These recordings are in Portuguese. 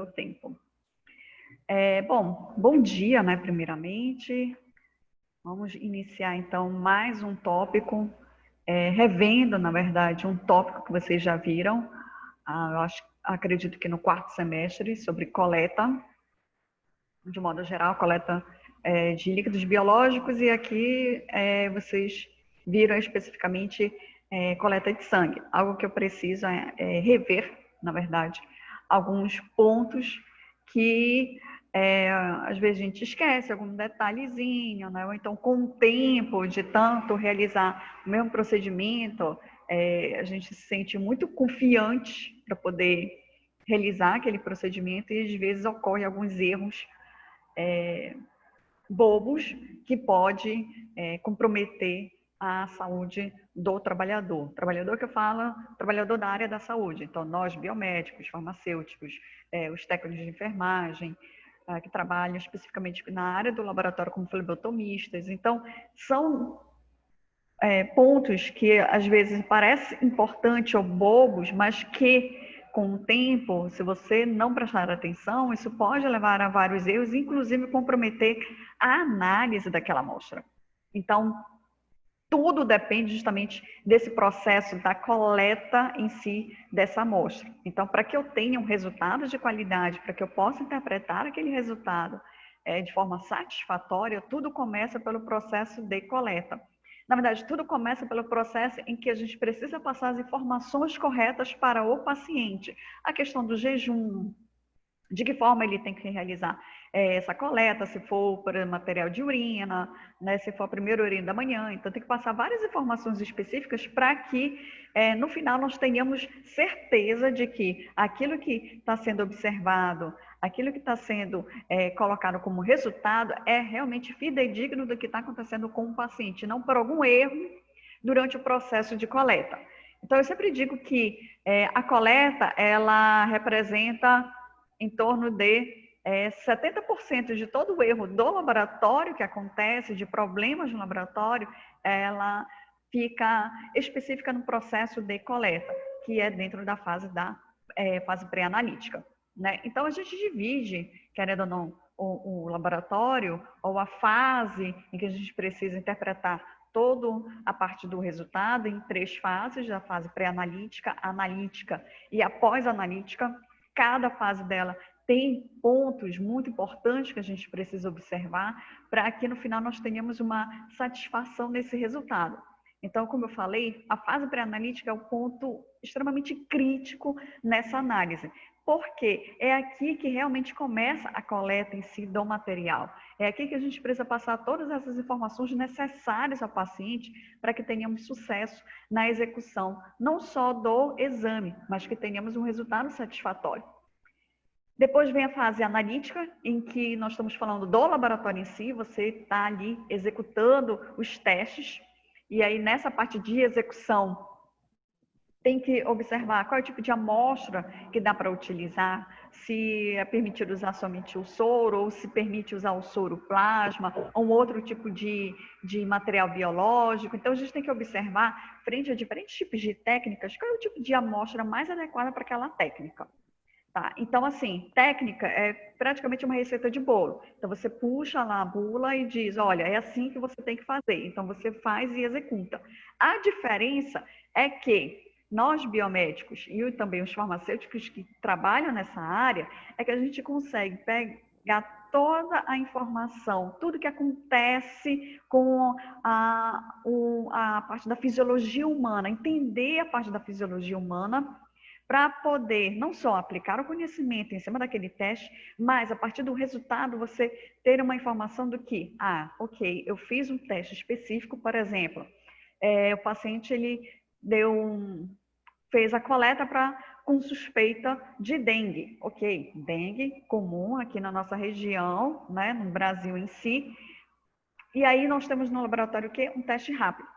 o tempo. Bom dia, né, primeiramente. Vamos iniciar, então, mais um tópico, revendo, na verdade, um tópico que vocês já viram, acredito que no quarto semestre, sobre coleta, de modo geral, coleta de líquidos biológicos, e aqui vocês viram especificamente coleta de sangue, algo que eu preciso rever, na verdade, alguns pontos que às vezes a gente esquece, algum detalhezinho, né? Ou então com o tempo de tanto realizar o mesmo procedimento, a gente se sente muito confiante para poder realizar aquele procedimento e às vezes ocorrem alguns erros bobos que pode comprometer a saúde do trabalhador. Trabalhador que eu falo, trabalhador da área da saúde. Então, nós, biomédicos, farmacêuticos, os técnicos de enfermagem, que trabalham especificamente na área do laboratório como flebotomistas. Então, são pontos que às vezes parecem importantes ou bobos, mas que com o tempo, se você não prestar atenção, isso pode levar a vários erros, inclusive comprometer a análise daquela amostra. Então, tudo depende justamente desse processo da coleta em si dessa amostra. Então, para que eu tenha um resultado de qualidade, para que eu possa interpretar aquele resultado de forma satisfatória, tudo começa pelo processo de coleta. Na verdade, tudo começa pelo processo em que a gente precisa passar as informações corretas para o paciente. A questão do jejum, de que forma ele tem que realizar essa coleta, se for por material de urina, né, se for a primeira urina da manhã. Então, tem que passar várias informações específicas para que, no final, nós tenhamos certeza de que aquilo que está sendo observado, aquilo que está sendo colocado como resultado é realmente fidedigno do que está acontecendo com o paciente, não por algum erro durante o processo de coleta. Então, eu sempre digo que a coleta, ela representa em torno de 70% de todo o erro do laboratório que acontece, de problemas no laboratório, ela fica específica no processo de coleta, que é dentro da fase fase pré-analítica. Né? Então, a gente divide, querendo ou não, o laboratório ou a fase em que a gente precisa interpretar toda a parte do resultado em 3 fases, a fase pré-analítica, analítica e a pós-analítica. Cada fase dela tem pontos muito importantes que a gente precisa observar para que no final nós tenhamos uma satisfação nesse resultado. Então, como eu falei, a fase pré-analítica é um ponto extremamente crítico nessa análise, porque é aqui que realmente começa a coleta em si do material. É aqui que a gente precisa passar todas essas informações necessárias ao paciente para que tenhamos sucesso na execução, não só do exame, mas que tenhamos um resultado satisfatório. Depois vem a fase analítica, em que nós estamos falando do laboratório em si, você está ali executando os testes, e aí nessa parte de execução tem que observar qual é o tipo de amostra que dá para utilizar, se é permitido usar somente o soro, ou se permite usar o soro plasma, ou um outro tipo de material biológico. Então, a gente tem que observar, frente a diferentes tipos de técnicas, qual é o tipo de amostra mais adequada para aquela técnica. Tá, então, assim, técnica é praticamente uma receita de bolo. Então, você puxa lá a bula e diz, olha, é assim que você tem que fazer. Então, você faz e executa. A diferença é que nós, biomédicos, e também os farmacêuticos que trabalham nessa área, é que a gente consegue pegar toda a informação, tudo que acontece com a parte da fisiologia humana, entender a parte da fisiologia humana, para poder não só aplicar o conhecimento em cima daquele teste, mas a partir do resultado você ter uma informação do que, ok, eu fiz um teste específico, por exemplo, o paciente ele fez a coleta com suspeita de dengue, ok, dengue comum aqui na nossa região, né, no Brasil em si, e aí nós temos no laboratório o quê? Um teste rápido.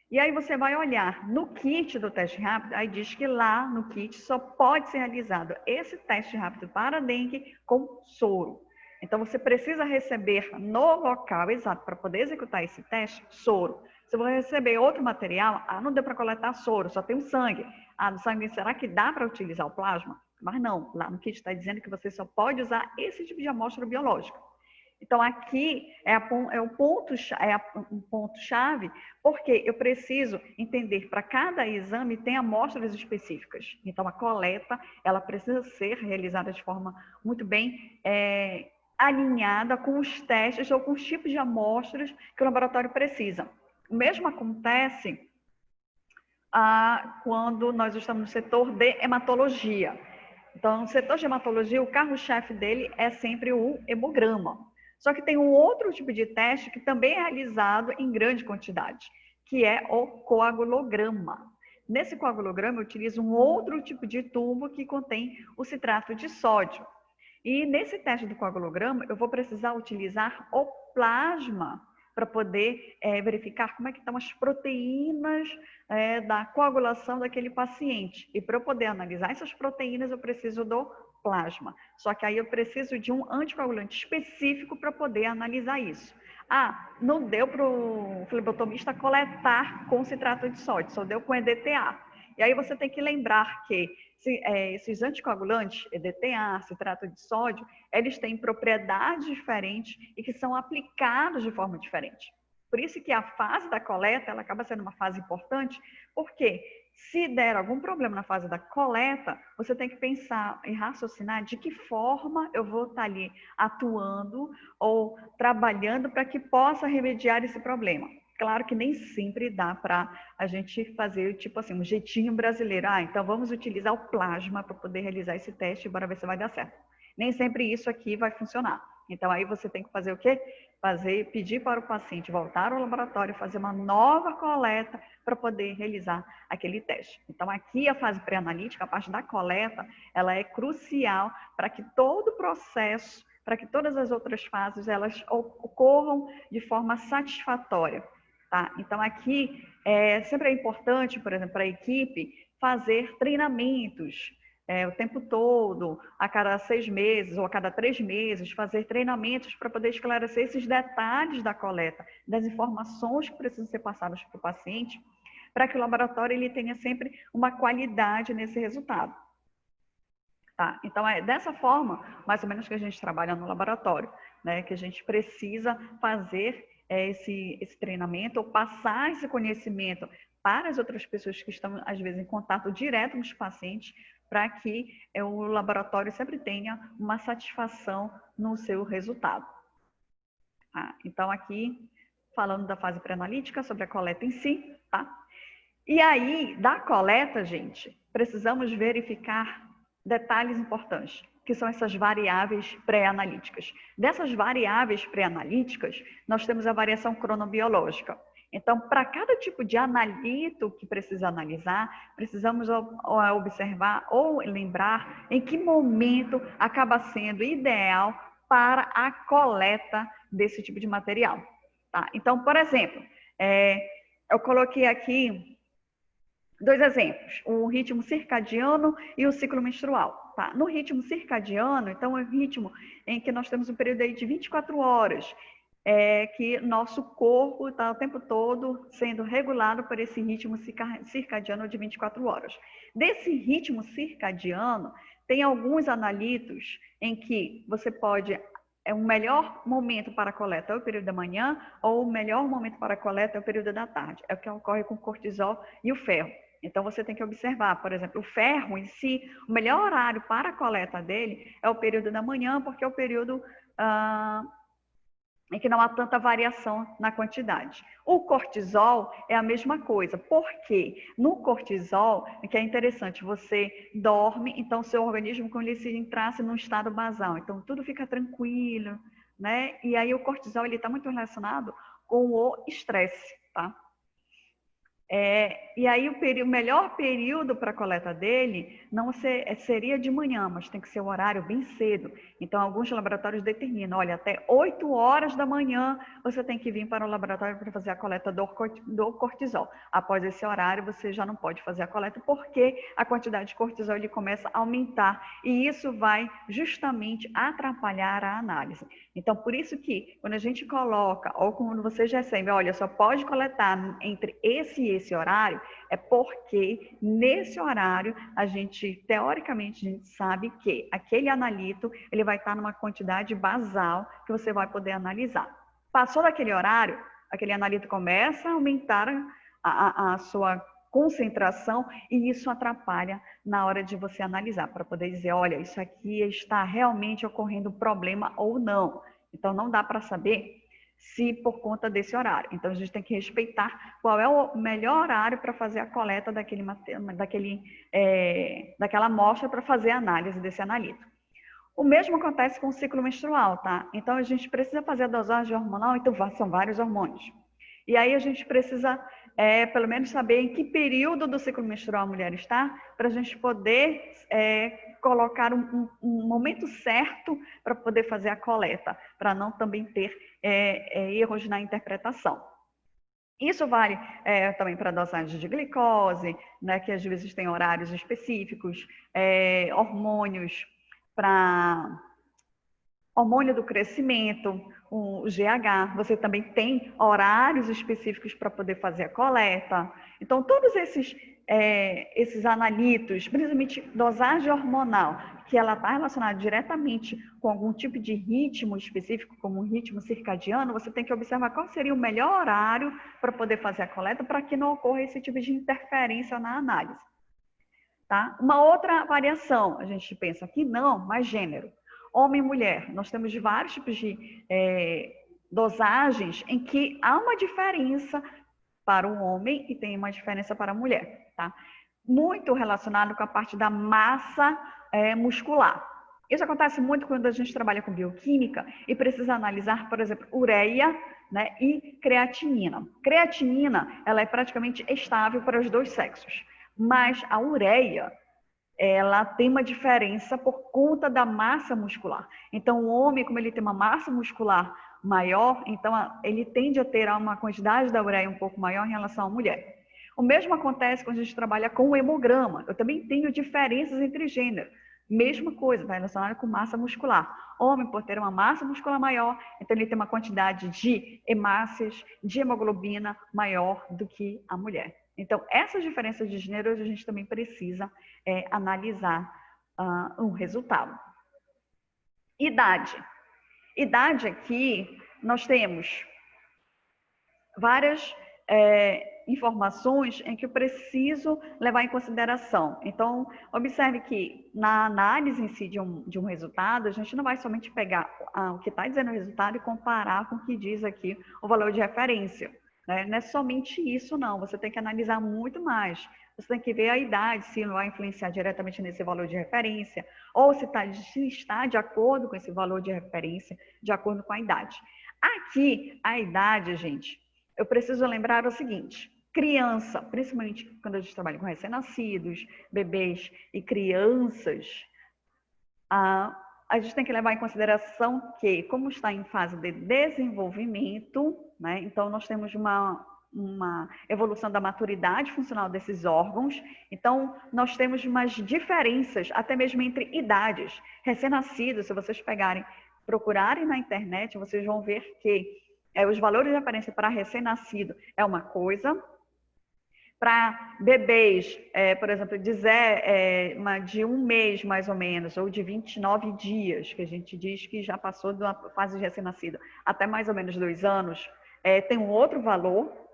E aí você vai olhar no kit do teste rápido, aí diz que lá no kit só pode ser realizado esse teste rápido para dengue com soro. Então você precisa receber no local exato para poder executar esse teste, soro. Se você receber outro material, não deu para coletar soro, só tem o sangue. do sangue, será que dá para utilizar o plasma? Mas não, lá no kit está dizendo que você só pode usar esse tipo de amostra biológica. Então, aqui um ponto-chave, porque eu preciso entender, para cada exame tem amostras específicas. Então, a coleta, ela precisa ser realizada de forma muito bem alinhada com os testes ou com os tipos de amostras que o laboratório precisa. O mesmo acontece quando nós estamos no setor de hematologia. Então, no setor de hematologia, o carro-chefe dele é sempre o hemograma. Só que tem um outro tipo de teste que também é realizado em grande quantidade, que é o coagulograma. Nesse coagulograma, eu utilizo um outro tipo de tubo que contém o citrato de sódio. E nesse teste do coagulograma, eu vou precisar utilizar o plasma para poder verificar como é que estão as proteínas da coagulação daquele paciente. E para eu poder analisar essas proteínas, eu preciso do plasma. Só que aí eu preciso de um anticoagulante específico para poder analisar isso. Não deu para o flebotomista coletar com citrato de sódio, só deu com EDTA. E aí você tem que lembrar que esses anticoagulantes, EDTA, citrato de sódio, eles têm propriedades diferentes e que são aplicados de forma diferente. Por isso que a fase da coleta, ela acaba sendo uma fase importante, porque se der algum problema na fase da coleta, você tem que pensar e raciocinar de que forma eu vou estar ali atuando ou trabalhando para que possa remediar esse problema. Claro que nem sempre dá para a gente fazer, tipo assim, um jeitinho brasileiro. Então vamos utilizar o plasma para poder realizar esse teste, bora ver se vai dar certo. Nem sempre isso aqui vai funcionar. Então aí você tem que fazer o quê? Pedir para o paciente voltar ao laboratório, fazer uma nova coleta para poder realizar aquele teste. Então aqui a fase pré-analítica, a parte da coleta, ela é crucial para que todo o processo, para que todas as outras fases, elas ocorram de forma satisfatória. Tá? Então, aqui sempre é importante, por exemplo, para a equipe, fazer treinamentos o tempo todo, a cada 6 meses ou a cada 3 meses, fazer treinamentos para poder esclarecer esses detalhes da coleta, das informações que precisam ser passadas para o paciente, para que o laboratório ele tenha sempre uma qualidade nesse resultado. Tá? Então, é dessa forma, mais ou menos, que a gente trabalha no laboratório, né? Que a gente precisa fazer esse treinamento ou passar esse conhecimento para as outras pessoas que estão, às vezes, em contato direto com os pacientes, para que o laboratório sempre tenha uma satisfação no seu resultado. Tá? Então, aqui, falando da fase pré-analítica, sobre a coleta em si, tá? E aí, da coleta, gente, precisamos verificar detalhes importantes, que são essas variáveis pré-analíticas. Dessas variáveis pré-analíticas, nós temos a variação cronobiológica. Então, para cada tipo de analito que precisa analisar, precisamos observar ou lembrar em que momento acaba sendo ideal para a coleta desse tipo de material. Tá? Então, por exemplo, eu coloquei aqui 2 exemplos, o ritmo circadiano e o ciclo menstrual. Tá? No ritmo circadiano, então, é um ritmo em que nós temos um período aí de 24 horas, que nosso corpo está o tempo todo sendo regulado por esse ritmo circadiano de 24 horas. Desse ritmo circadiano, tem alguns analitos em que você pode... o melhor momento para a coleta é o período da manhã, ou o melhor momento para a coleta é o período da tarde. É o que ocorre com o cortisol e o ferro. Então, você tem que observar, por exemplo, o ferro em si, o melhor horário para a coleta dele é o período da manhã, porque é o período em que não há tanta variação na quantidade. O cortisol é a mesma coisa, porque no cortisol, que é interessante, você dorme, então seu organismo, como ele se entrasse num estado basal, então tudo fica tranquilo, né? E aí o cortisol, ele está muito relacionado com o estresse, tá? E aí o melhor período para a coleta dele não seria de manhã, mas tem que ser o horário bem cedo. Então, alguns laboratórios determinam, olha, até 8 horas da manhã você tem que vir para o laboratório para fazer a coleta do cortisol. Após esse horário, você já não pode fazer a coleta, porque a quantidade de cortisol ele começa a aumentar, e isso vai justamente atrapalhar a análise. Então, por isso que, quando a gente coloca, ou quando você já recebe, olha, só pode coletar entre esse e esse horário é porque nesse horário a gente, teoricamente, a gente sabe que aquele analito ele vai estar numa quantidade basal que você vai poder analisar. Passou daquele horário, aquele analito começa a aumentar a sua concentração e isso atrapalha na hora de você analisar, para poder dizer, olha, isso aqui está realmente ocorrendo problema ou não. Então, não dá para saber se por conta desse horário. Então, a gente tem que respeitar qual é o melhor horário para fazer a coleta daquela amostra para fazer a análise desse analito. O mesmo acontece com o ciclo menstrual, tá? Então, a gente precisa fazer a dosagem hormonal, então são vários hormônios. E aí a gente precisa, pelo menos, saber em que período do ciclo menstrual a mulher está, para a gente poder colocar um momento certo para poder fazer a coleta, para não também ter erros na interpretação. Isso vale também para a dosagem de glicose, né, que às vezes tem horários específicos, hormônios para hormônio do crescimento, o GH, você também tem horários específicos para poder fazer a coleta. Então, todos esses analitos, principalmente dosagem hormonal, que ela está relacionada diretamente com algum tipo de ritmo específico, como um ritmo circadiano, você tem que observar qual seria o melhor horário para poder fazer a coleta para que não ocorra esse tipo de interferência na análise. Tá? Uma outra variação, a gente pensa aqui não, mas gênero. Homem e mulher, nós temos vários tipos de dosagens em que há uma diferença para o homem e tem uma diferença para a mulher, tá? Muito relacionado com a parte da massa muscular. Isso acontece muito quando a gente trabalha com bioquímica e precisa analisar, por exemplo, ureia, né, e creatinina. Creatinina, ela é praticamente estável para os dois sexos, mas a ureia, ela tem uma diferença por conta da massa muscular. Então, o homem, como ele tem uma massa muscular maior, então ele tende a ter uma quantidade da ureia um pouco maior em relação à mulher. O mesmo acontece quando a gente trabalha com o hemograma. Eu também tenho diferenças entre gêneros. Mesma coisa, está relacionada com massa muscular. Homem, por ter uma massa muscular maior, então ele tem uma quantidade de hemácias, de hemoglobina maior do que a mulher. Então, essas diferenças de gênero a gente também precisa analisar um resultado. Idade. Idade aqui, nós temos várias informações em que eu preciso levar em consideração. Então, observe que na análise em si de um resultado, a gente não vai somente pegar o que está dizendo o resultado e comparar com o que diz aqui o valor de referência. Né? Não é somente isso, não. Você tem que analisar muito mais. Você tem que ver a idade, se não vai influenciar diretamente nesse valor de referência, ou se está de acordo com esse valor de referência, de acordo com a idade. Aqui, a idade, gente, eu preciso lembrar o seguinte: criança, principalmente quando a gente trabalha com recém-nascidos, bebês e crianças, a gente tem que levar em consideração que, como está em fase de desenvolvimento, né, então nós temos uma evolução da maturidade funcional desses órgãos, então nós temos umas diferenças até mesmo entre idades. Recém-nascidos, se vocês procurarem na internet, vocês vão ver que os valores de referência para recém-nascido é uma coisa, para bebês, por exemplo, de um mês mais ou menos, ou de 29 dias, que a gente diz que já passou de uma fase de recém-nascido, até mais ou menos 2 anos, tem um outro valor,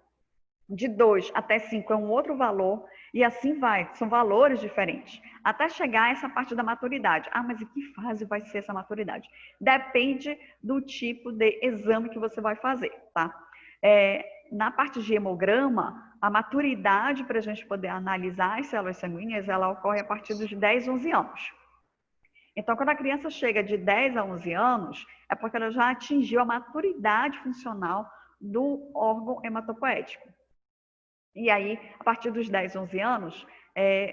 de 2 até 5 é um outro valor, e assim vai, são valores diferentes, até chegar a essa parte da maturidade. Mas em que fase vai ser essa maturidade? Depende do tipo de exame que você vai fazer, tá? Na parte de hemograma, a maturidade para a gente poder analisar as células sanguíneas, ela ocorre a partir dos 10, 11 anos. Então, quando a criança chega de 10 a 11 anos, é porque ela já atingiu a maturidade funcional do órgão hematopoético. E aí, a partir dos 10, 11 anos,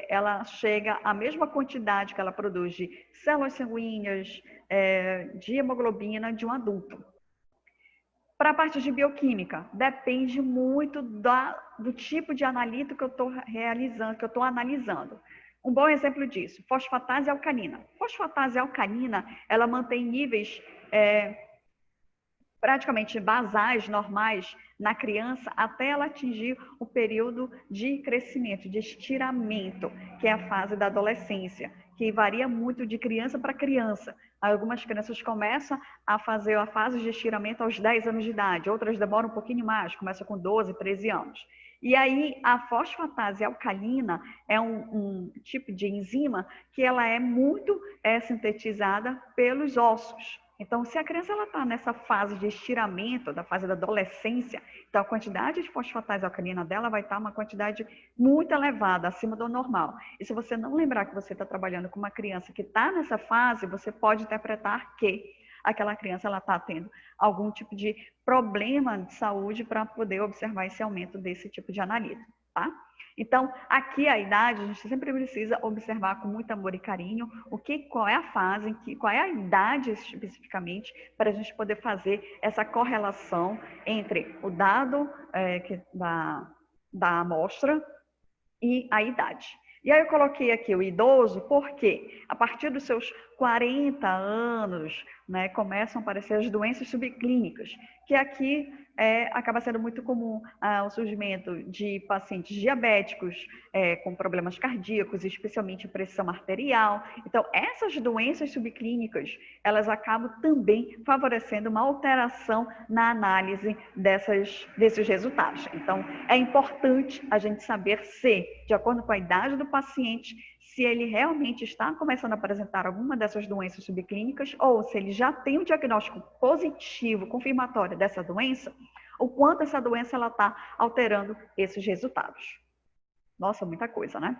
ela chega à mesma quantidade que ela produz de células sanguíneas, de hemoglobina de um adulto. Para a parte de bioquímica, depende muito do tipo de analito que eu estou realizando, que eu estou analisando. Um bom exemplo disso, fosfatase alcalina. Fosfatase alcalina, ela mantém níveis praticamente basais, normais, na criança até ela atingir o período de crescimento, de estiramento, que é a fase da adolescência, que varia muito de criança para criança. Algumas crianças começam a fazer a fase de estiramento aos 10 anos de idade, outras demoram um pouquinho mais, começam com 12, 13 anos. E aí a fosfatase alcalina é um tipo de enzima que ela é muito sintetizada pelos ossos. Então, se a criança está nessa fase de estiramento, da fase da adolescência, então a quantidade de fosfatase alcalina dela vai estar uma quantidade muito elevada, acima do normal. E se você não lembrar que você está trabalhando com uma criança que está nessa fase, você pode interpretar que aquela criança está tendo algum tipo de problema de saúde para poder observar esse aumento desse tipo de analito, tá? Então, aqui a idade, a gente sempre precisa observar com muito amor e carinho qual é a fase, qual é a idade especificamente, para a gente poder fazer essa correlação entre o dado da amostra e a idade. E aí eu coloquei aqui o idoso porque a partir dos seus 40 anos, né, começam a aparecer as doenças subclínicas, que aqui acaba sendo muito comum o surgimento de pacientes diabéticos com problemas cardíacos, especialmente pressão arterial. Então, essas doenças subclínicas, elas acabam também favorecendo uma alteração na análise desses resultados. Então, é importante a gente saber se, de acordo com a idade do paciente, se ele realmente está começando a apresentar alguma dessas doenças subclínicas ou se ele já tem um diagnóstico positivo, confirmatório dessa doença, o quanto essa doença está alterando esses resultados. Nossa, muita coisa, né?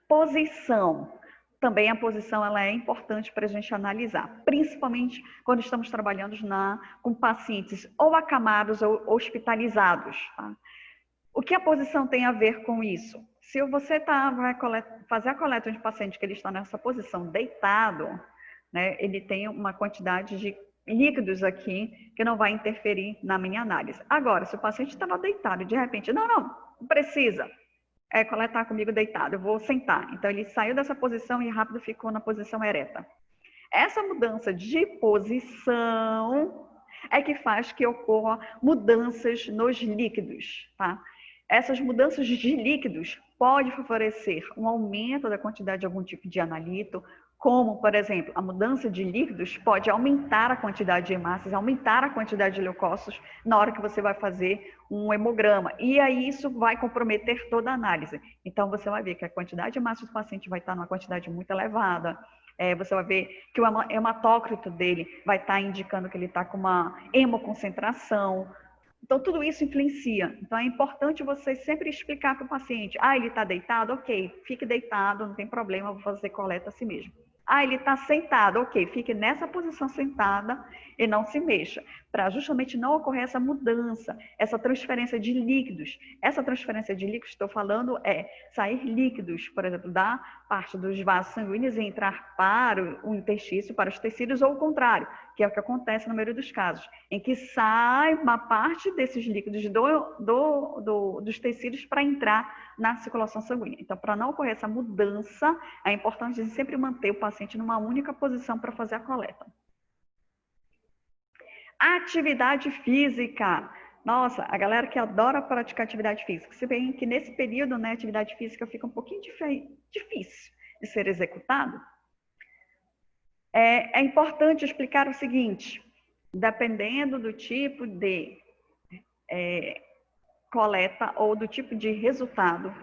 Posição. Também a posição ela é importante para a gente analisar, principalmente quando estamos trabalhando com pacientes ou acamados ou hospitalizados. Tá? O que a posição tem a ver com isso? Se você vai fazer a coleta de um paciente que ele está nessa posição deitado, né, ele tem uma quantidade de líquidos aqui que não vai interferir na minha análise. Agora, se o paciente estava deitado e de repente, não precisa coletar comigo deitado, eu vou sentar. Então, ele saiu dessa posição e rápido ficou na posição ereta. Essa mudança de posição é que faz que ocorram mudanças nos líquidos, tá? Essas mudanças de líquidos podem favorecer um aumento da quantidade de algum tipo de analito, como, por exemplo, a mudança de líquidos pode aumentar a quantidade de hemácias, aumentar a quantidade de leucócitos na hora que você vai fazer um hemograma. E aí isso vai comprometer toda a análise. Então, você vai ver que a quantidade de hemácias do paciente vai estar numa quantidade muito elevada. Você vai ver que o hematócrito dele vai estar indicando que ele está com uma hemoconcentração. Então, tudo isso influencia. Então, é importante você sempre explicar para o paciente. Ele está deitado? Ok, fique deitado, não tem problema, vou fazer coleta a si mesmo. Ele está sentado? Ok, fique nessa posição sentada e não se mexa, para justamente não ocorrer essa mudança, essa transferência de líquidos. Essa transferência de líquidos, estou falando, sair líquidos, por exemplo, da parte dos vasos sanguíneos e entrar para o intestino, para os tecidos, ou o contrário, que é o que acontece na maioria dos casos, em que sai uma parte desses líquidos dos tecidos para entrar na circulação sanguínea. Então, para não ocorrer essa mudança, é importante a gente sempre manter o paciente numa única posição para fazer a coleta. Atividade física. Nossa, a galera que adora praticar atividade física, se bem que nesse período, né, a atividade física fica um pouquinho difícil de ser executado, é importante explicar o seguinte: dependendo do tipo de coleta ou do tipo de resultado,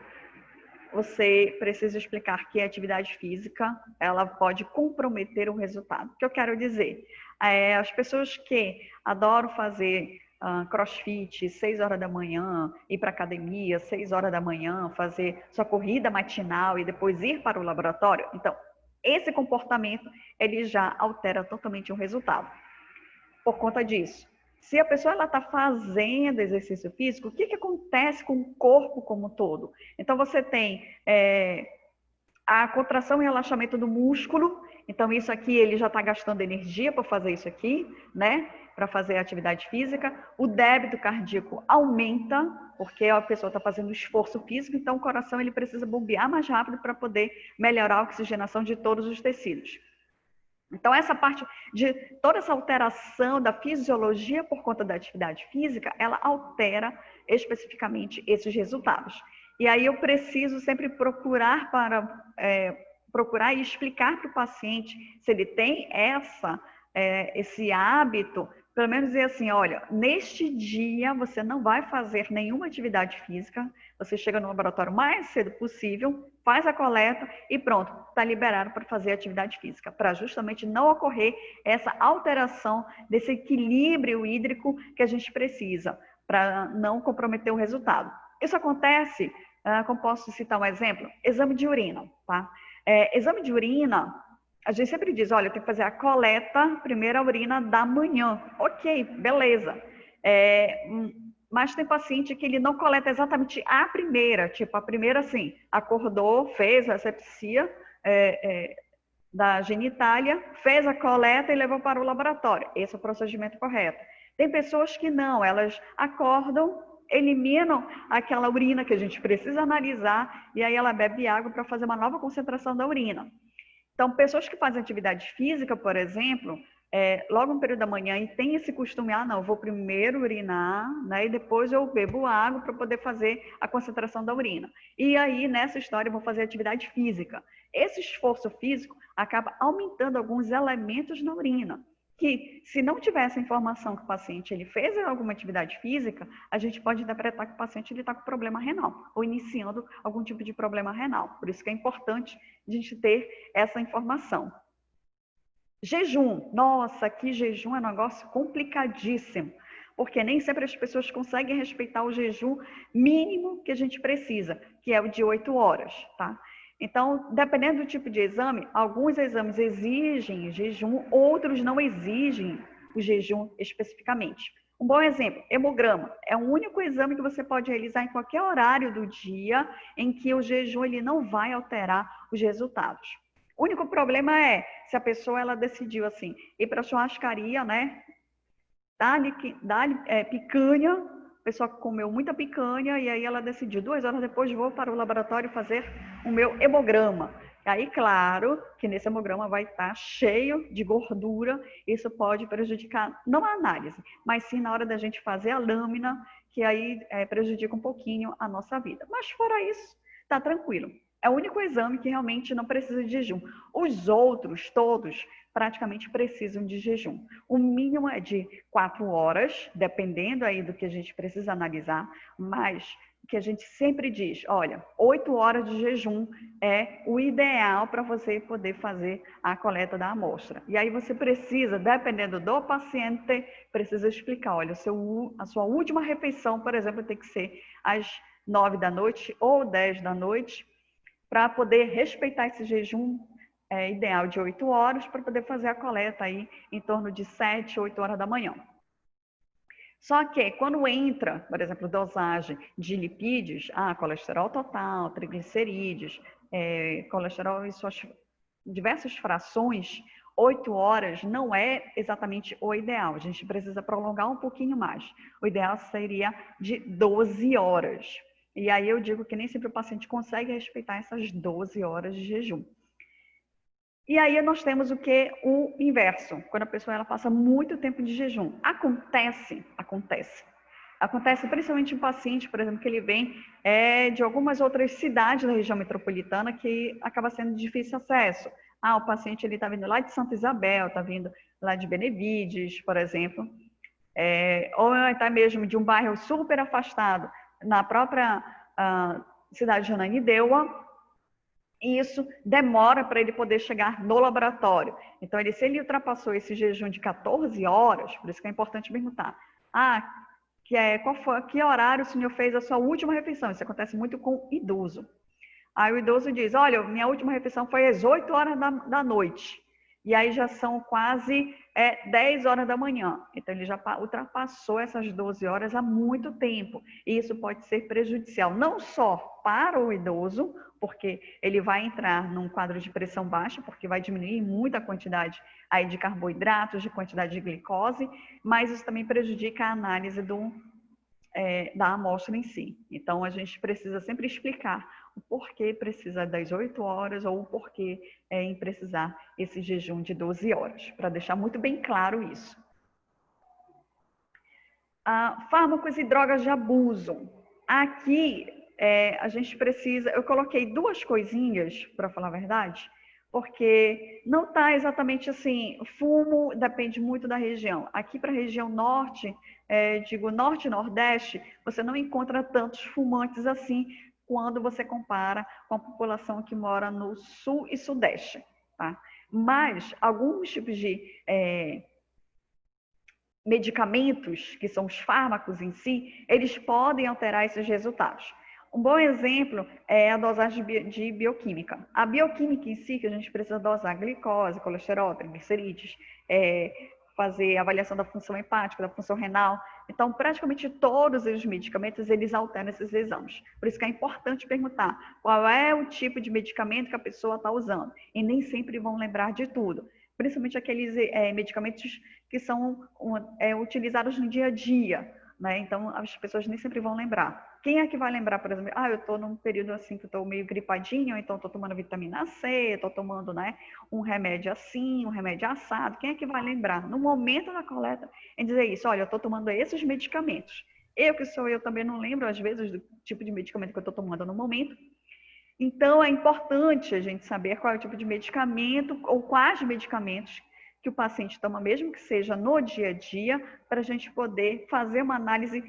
você precisa explicar que a atividade física ela pode comprometer o resultado. O que eu quero dizer? As pessoas que adoram fazer crossfit 6 horas da manhã, ir para a academia 6 horas da manhã, fazer sua corrida matinal e depois ir para o laboratório, então, esse comportamento ele já altera totalmente o resultado. Por conta disso, se a pessoa está fazendo exercício físico, o que acontece com o corpo como um todo? Então, você tem a contração e relaxamento do músculo. Então, isso aqui, ele já está gastando energia para fazer isso aqui, né? Para fazer a atividade física. O débito cardíaco aumenta, porque a pessoa está fazendo esforço físico, então o coração ele precisa bombear mais rápido para poder melhorar a oxigenação de todos os tecidos. Então, essa parte de toda essa alteração da fisiologia por conta da atividade física, ela altera especificamente esses resultados. E aí eu preciso sempre procurar e explicar para o paciente se ele tem esse hábito, pelo menos dizer assim, olha, neste dia você não vai fazer nenhuma atividade física, você chega no laboratório o mais cedo possível, faz a coleta e pronto, está liberado para fazer atividade física, para justamente não ocorrer essa alteração desse equilíbrio hídrico que a gente precisa, para não comprometer o resultado. Isso acontece, como posso citar um exemplo, exame de urina, tá? Exame de urina, a gente sempre diz, olha, tem que fazer a coleta, primeira urina da manhã. Ok, beleza. Mas tem paciente que ele não coleta exatamente a primeira, tipo, a primeira assim, acordou, fez a asepsia da genitália, fez a coleta e levou para o laboratório. Esse é o procedimento correto. Tem pessoas que não, elas acordam, eliminam aquela urina que a gente precisa analisar e aí ela bebe água para fazer uma nova concentração da urina. Então, pessoas que fazem atividade física, por exemplo, logo no período da manhã e tem esse costume, não, eu vou primeiro urinar, né, e depois eu bebo água para poder fazer a concentração da urina. E aí, nessa história, eu vou fazer atividade física. Esse esforço físico acaba aumentando alguns elementos na urina, que se não tivesse a informação que o paciente ele fez alguma atividade física, a gente pode interpretar que o paciente está com problema renal, ou iniciando algum tipo de problema renal. Por isso que é importante a gente ter essa informação. Jejum. Nossa, que jejum é um negócio complicadíssimo, porque nem sempre as pessoas conseguem respeitar o jejum mínimo que a gente precisa, que é o de 8 horas, tá? Então, dependendo do tipo de exame, alguns exames exigem jejum, outros não exigem o jejum especificamente. Um bom exemplo, hemograma. É o único exame que você pode realizar em qualquer horário do dia em que o jejum ele não vai alterar os resultados. O único problema é se a pessoa ela decidiu assim ir para a churrascaria, né? Dá-lhe picanha, a pessoa comeu muita picanha e aí ela decidiu 2 horas depois vou para o laboratório fazer o meu hemograma. E aí, claro, que nesse hemograma vai estar cheio de gordura, isso pode prejudicar, não a análise, mas sim na hora da gente fazer a lâmina, que aí prejudica um pouquinho a nossa vida. Mas fora isso, tá tranquilo. É o único exame que realmente não precisa de jejum. Os outros, todos, praticamente precisam de jejum. O mínimo é de 4 horas, dependendo aí do que a gente precisa analisar, mas que a gente sempre diz, olha, 8 horas de jejum é o ideal para você poder fazer a coleta da amostra. E aí você precisa, dependendo do paciente, precisa explicar, olha, a sua última refeição, por exemplo, tem que ser às 9 da noite ou 10 da noite, para poder respeitar esse jejum ideal de 8 horas, para poder fazer a coleta aí em torno de 7, 8 horas da manhã. Só que quando entra, por exemplo, dosagem de lipídios, colesterol total, triglicerídeos, colesterol em suas diversas frações, 8 horas não é exatamente o ideal. A gente precisa prolongar um pouquinho mais. O ideal seria de 12 horas. E aí eu digo que nem sempre o paciente consegue respeitar essas 12 horas de jejum. E aí nós temos o que? O inverso, quando a pessoa ela passa muito tempo de jejum. Acontece principalmente em paciente, por exemplo, que ele vem de algumas outras cidades da região metropolitana que acaba sendo de difícil acesso. O paciente ele está vindo lá de Santa Isabel, está vindo lá de Benevides, por exemplo, ou está mesmo de um bairro super afastado, na própria cidade de Ananindeua. E isso demora para ele poder chegar no laboratório. Então, se ele ultrapassou esse jejum de 14 horas, por isso que é importante perguntar, que horário o senhor fez a sua última refeição? Isso acontece muito com idoso. Aí o idoso diz, olha, minha última refeição foi às 8 horas da noite. E aí já são quase 10 horas da manhã. Então, ele já ultrapassou essas 12 horas há muito tempo. E isso pode ser prejudicial, não só para o idoso, porque ele vai entrar num quadro de pressão baixa, porque vai diminuir muito a quantidade aí de carboidratos, de quantidade de glicose, mas isso também prejudica a análise da amostra em si. Então, a gente precisa sempre explicar, o porquê precisa das 8 horas ou o porquê em precisar esse jejum de 12 horas, para deixar muito bem claro isso. Fármacos e drogas de abuso. Aqui, a gente precisa... Eu coloquei duas coisinhas, para falar a verdade, porque não está exatamente assim. Fumo depende muito da região. Aqui para a região norte, digo norte e nordeste, você não encontra tantos fumantes assim quando você compara com a população que mora no sul e sudeste, tá? Mas alguns tipos de medicamentos, que são os fármacos em si, eles podem alterar esses resultados. Um bom exemplo é a dosagem de bioquímica. A bioquímica em si, que a gente precisa dosar glicose, colesterol, triglicerídeos, fazer avaliação da função hepática, da função renal. Então, praticamente todos os medicamentos, eles alteram esses exames. Por isso que é importante perguntar qual é o tipo de medicamento que a pessoa está usando. E nem sempre vão lembrar de tudo. Principalmente aqueles medicamentos que são utilizados no dia a dia, né? Então, as pessoas nem sempre vão lembrar. Quem é que vai lembrar, por exemplo, eu estou num período assim que eu estou meio gripadinho, então estou tomando vitamina C, estou tomando, né, um remédio assim, um remédio assado. Quem é que vai lembrar? No momento da coleta, em dizer isso, olha, eu estou tomando esses medicamentos. Eu que sou eu também não lembro, às vezes, do tipo de medicamento que eu estou tomando no momento. Então, é importante a gente saber qual é o tipo de medicamento ou quais medicamentos que o paciente toma, mesmo que seja no dia a dia, para a gente poder fazer uma análise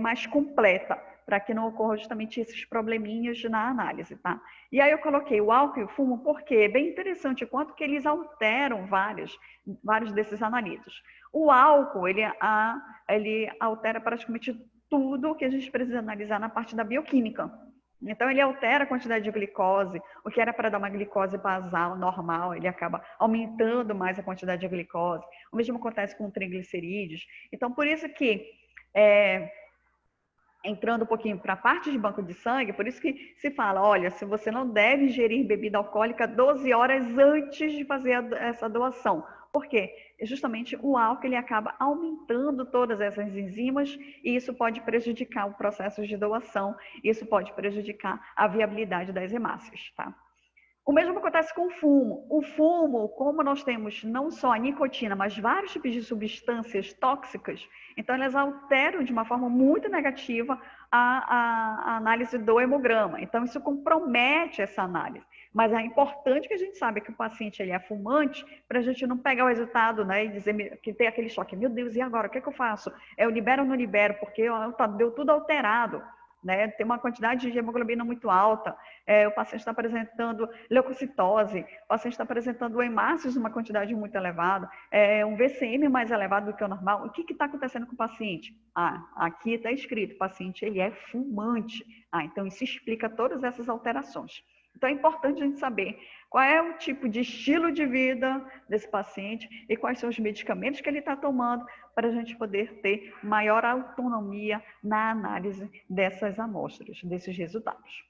mais completa, para que não ocorram justamente esses probleminhas na análise, tá? E aí eu coloquei o álcool e o fumo porque é bem interessante o quanto que eles alteram vários desses analitos. O álcool, ele altera praticamente tudo que a gente precisa analisar na parte da bioquímica. Então, ele altera a quantidade de glicose, o que era para dar uma glicose basal, normal, ele acaba aumentando mais a quantidade de glicose. O mesmo acontece com triglicerídeos. Então, por isso que, entrando um pouquinho para a parte de banco de sangue, por isso que se fala, olha, se você não deve ingerir bebida alcoólica 12 horas antes de fazer essa doação. Por quê? Justamente o álcool ele acaba aumentando todas essas enzimas e isso pode prejudicar o processo de doação, isso pode prejudicar a viabilidade das hemácias, tá? O mesmo acontece com o fumo. O fumo, como nós temos não só a nicotina, mas vários tipos de substâncias tóxicas, então elas alteram de uma forma muito negativa a análise do hemograma. Então isso compromete essa análise. Mas é importante que a gente saiba que o paciente ele é fumante para a gente não pegar o resultado, né, e dizer que tem aquele choque. Meu Deus, e agora? O que é que eu faço? Eu libero ou não libero? Porque deu tudo alterado. Né? Tem uma quantidade de hemoglobina muito alta, o paciente está apresentando leucocitose, o paciente está apresentando hemácias numa quantidade muito elevada, um VCM mais elevado do que o normal. O que está acontecendo com o paciente? Aqui está escrito, o paciente ele é fumante. Então isso explica todas essas alterações. Então é importante a gente saber qual é o tipo de estilo de vida desse paciente e quais são os medicamentos que ele está tomando para a gente poder ter maior autonomia na análise dessas amostras, desses resultados.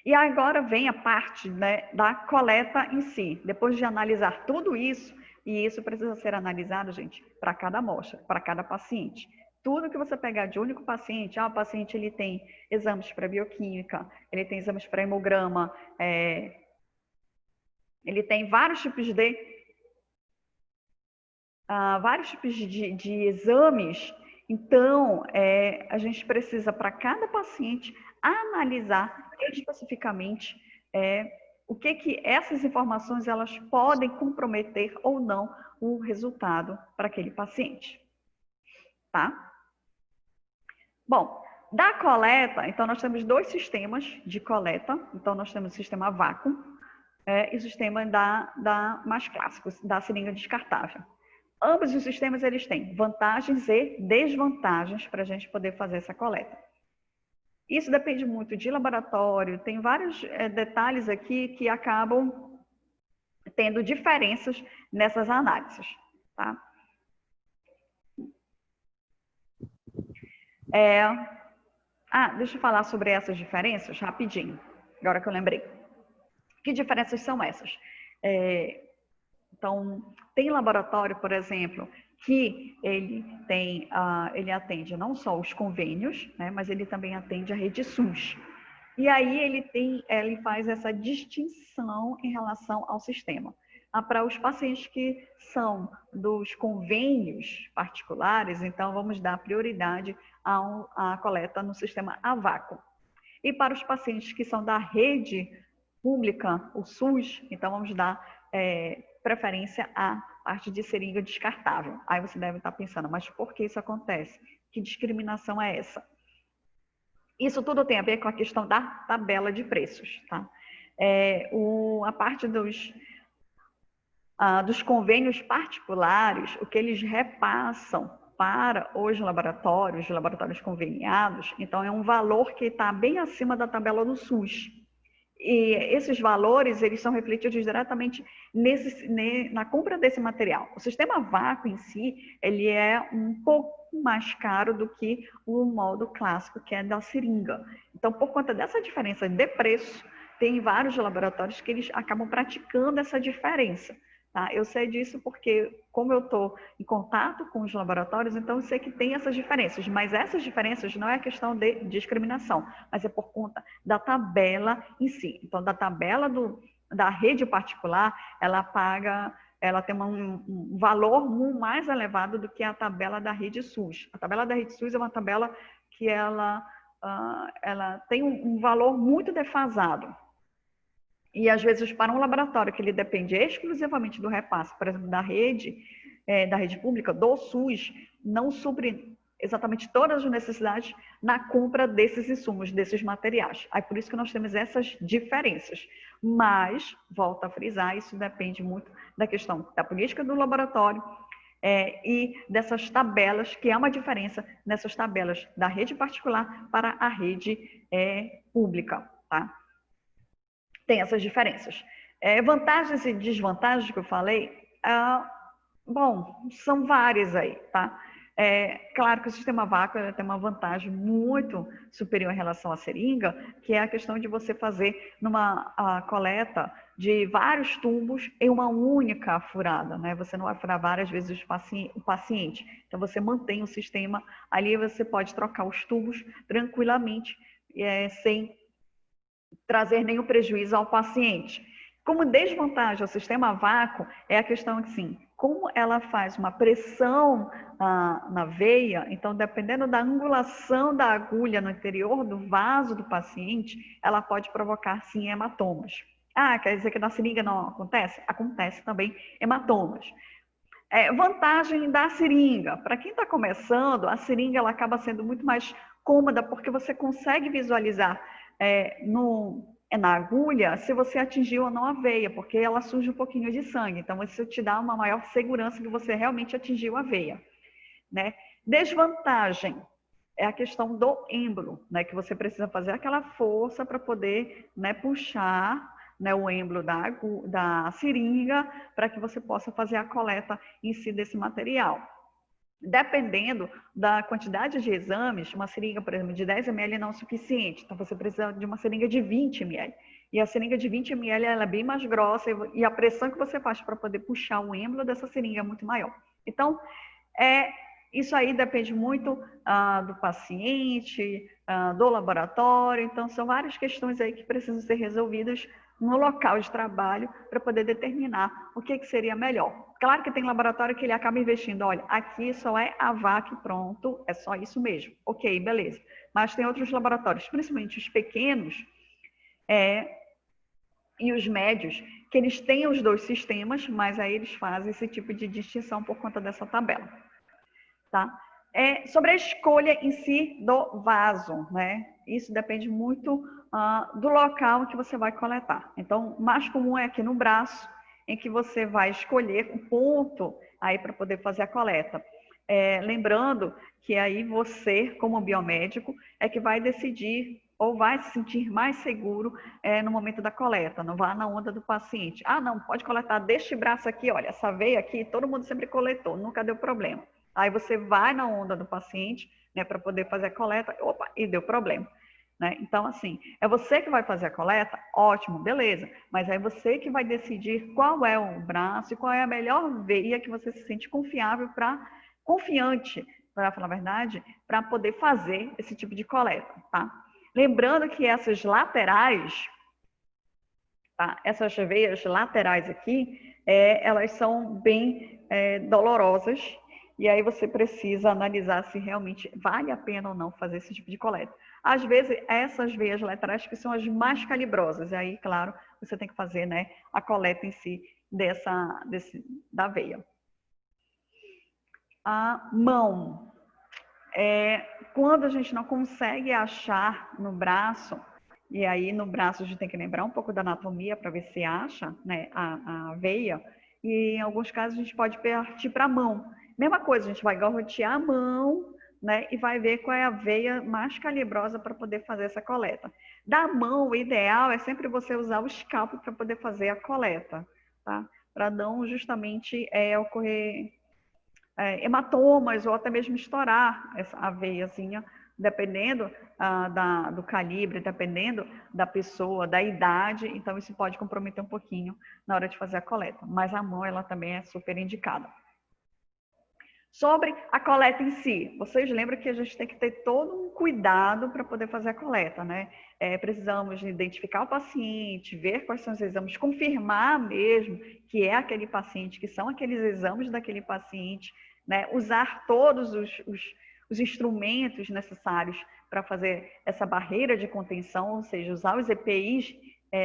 E agora vem a parte, né, da coleta em si. Depois de analisar tudo isso, e isso precisa ser analisado, gente, para cada amostra, para cada paciente. Tudo que você pegar de único paciente, o paciente ele tem exames para bioquímica, ele tem exames para hemograma, ele tem vários tipos de exames. Então, a gente precisa, para cada paciente, analisar especificamente o que essas informações elas podem comprometer ou não o resultado para aquele paciente. Tá? Bom, da coleta, então nós temos dois sistemas de coleta. Então, nós temos o sistema vácuo e o sistema mais clássico, da seringa descartável. Ambos os sistemas eles têm vantagens e desvantagens para a gente poder fazer essa coleta. Isso depende muito de laboratório, tem vários detalhes aqui que acabam tendo diferenças nessas análises. Tá? Deixa eu falar sobre essas diferenças rapidinho, agora que eu lembrei. Que diferenças são essas? Então, tem laboratório, por exemplo, que ele atende não só os convênios, né, mas ele também atende a rede SUS. E aí ele faz essa distinção em relação ao sistema. Para os pacientes que são dos convênios particulares, então vamos dar prioridade à coleta no sistema a vácuo. E para os pacientes que são da rede pública, o SUS, então vamos dar preferência à parte de seringa descartável. Aí você deve estar pensando, mas por que isso acontece? Que discriminação é essa? Isso tudo tem a ver com a questão da tabela de preços, tá? A parte dos convênios particulares, o que eles repassam para os laboratórios conveniados, então é um valor que está bem acima da tabela do SUS. E esses valores, eles são refletidos diretamente na compra desse material. O sistema vácuo em si, ele é um pouco mais caro do que o modo clássico, que é da seringa. Então, por conta dessa diferença de preço, tem vários laboratórios que eles acabam praticando essa diferença. Tá? Eu sei disso porque, como eu estou em contato com os laboratórios, então eu sei que tem essas diferenças, mas essas diferenças não é questão de discriminação, mas é por conta da tabela em si. Então, da tabela da rede particular, ela tem um valor muito mais elevado do que a tabela da rede SUS. A tabela da rede SUS é uma tabela que ela tem um valor muito defasado. E, às vezes, para um laboratório que ele depende exclusivamente do repasse, por exemplo, da rede pública, do SUS, não supre exatamente todas as necessidades na compra desses insumos, desses materiais. Aí, por isso que nós temos essas diferenças. Mas, volto a frisar, isso depende muito da questão da política do laboratório e dessas tabelas, que há uma diferença nessas tabelas da rede particular para a rede pública, tá? Tem essas diferenças. Vantagens e desvantagens que eu falei, bom, são várias aí, tá? Claro que o sistema vácuo tem uma vantagem muito superior em relação à seringa, que é a questão de você fazer a coleta de vários tubos em uma única furada, né? Você não vai furar várias vezes o paciente. Então, você mantém o sistema ali, você pode trocar os tubos tranquilamente, sem trazer nenhum prejuízo ao paciente. Como desvantagem ao sistema vácuo, é a questão assim, como ela faz uma pressão na veia, então dependendo da angulação da agulha no interior do vaso do paciente, ela pode provocar sim hematomas. Quer dizer que na seringa não acontece? Acontece também hematomas. Vantagem da seringa. Para quem está começando, a seringa ela acaba sendo muito mais cômoda porque você consegue visualizar na agulha se você atingiu ou não a veia, porque ela suja um pouquinho de sangue. Então, isso te dá uma maior segurança que você realmente atingiu a veia, né? Desvantagem é a questão do êmbolo, né? Que você precisa fazer aquela força para poder, né, puxar, né, o êmbolo da seringa para que você possa fazer a coleta em si desse material. Dependendo da quantidade de exames, uma seringa, por exemplo, de 10 ml não é o suficiente. Então, você precisa de uma seringa de 20 ml. E a seringa de 20 ml ela é bem mais grossa e a pressão que você faz para poder puxar o êmbolo dessa seringa é muito maior. Então, isso aí depende muito do paciente, do laboratório. Então, são várias questões aí que precisam ser resolvidas no local de trabalho para poder determinar o que seria melhor. Claro que tem laboratório que ele acaba investindo, olha, aqui só é a VAC pronto, é só isso mesmo. Ok, beleza. Mas tem outros laboratórios, principalmente os pequenos e os médios, que eles têm os dois sistemas, mas aí eles fazem esse tipo de distinção por conta dessa tabela. Tá? Sobre a escolha em si do vaso, né? Isso depende muito do local que você vai coletar. Então, o mais comum é aqui no braço, em que você vai escolher o ponto aí para poder fazer a coleta. Lembrando que aí você, como biomédico, é que vai decidir ou vai se sentir mais seguro no momento da coleta, não vá na onda do paciente. Não, pode coletar deste braço aqui, olha, essa veia aqui, todo mundo sempre coletou, nunca deu problema. Aí você vai na onda do paciente, né, para poder fazer a coleta, e deu problema. Né? Então, assim, é você que vai fazer a coleta? Ótimo, beleza. Mas é você que vai decidir qual é o braço e qual é a melhor veia que você se sente confiante, para falar a verdade, para poder fazer esse tipo de coleta, tá? Lembrando que essas laterais, tá? Essas veias laterais aqui, elas são bem dolorosas, e aí você precisa analisar se realmente vale a pena ou não fazer esse tipo de coleta. Às vezes, essas veias laterais que são as mais calibrosas, e aí, claro, você tem que fazer, né, a coleta em si da veia. A mão. Quando a gente não consegue achar no braço, e aí no braço a gente tem que lembrar um pouco da anatomia para ver se acha, né, a veia, e em alguns casos a gente pode partir para a mão. Mesma coisa, a gente vai garrotear a mão, né, e vai ver qual é a veia mais calibrosa para poder fazer essa coleta. Da mão, o ideal é sempre você usar o escalpo para poder fazer a coleta, tá? Para não justamente ocorrer hematomas ou até mesmo estourar a veiazinha, dependendo do calibre, dependendo da pessoa, da idade. Então, isso pode comprometer um pouquinho na hora de fazer a coleta. Mas a mão, ela também é super indicada. Sobre a coleta em si, vocês lembram que a gente tem que ter todo um cuidado para poder fazer a coleta, né? Precisamos identificar o paciente, ver quais são os exames, confirmar mesmo que é aquele paciente, que são aqueles exames daquele paciente, né? Usar todos os instrumentos necessários para fazer essa barreira de contenção, ou seja, usar os EPIs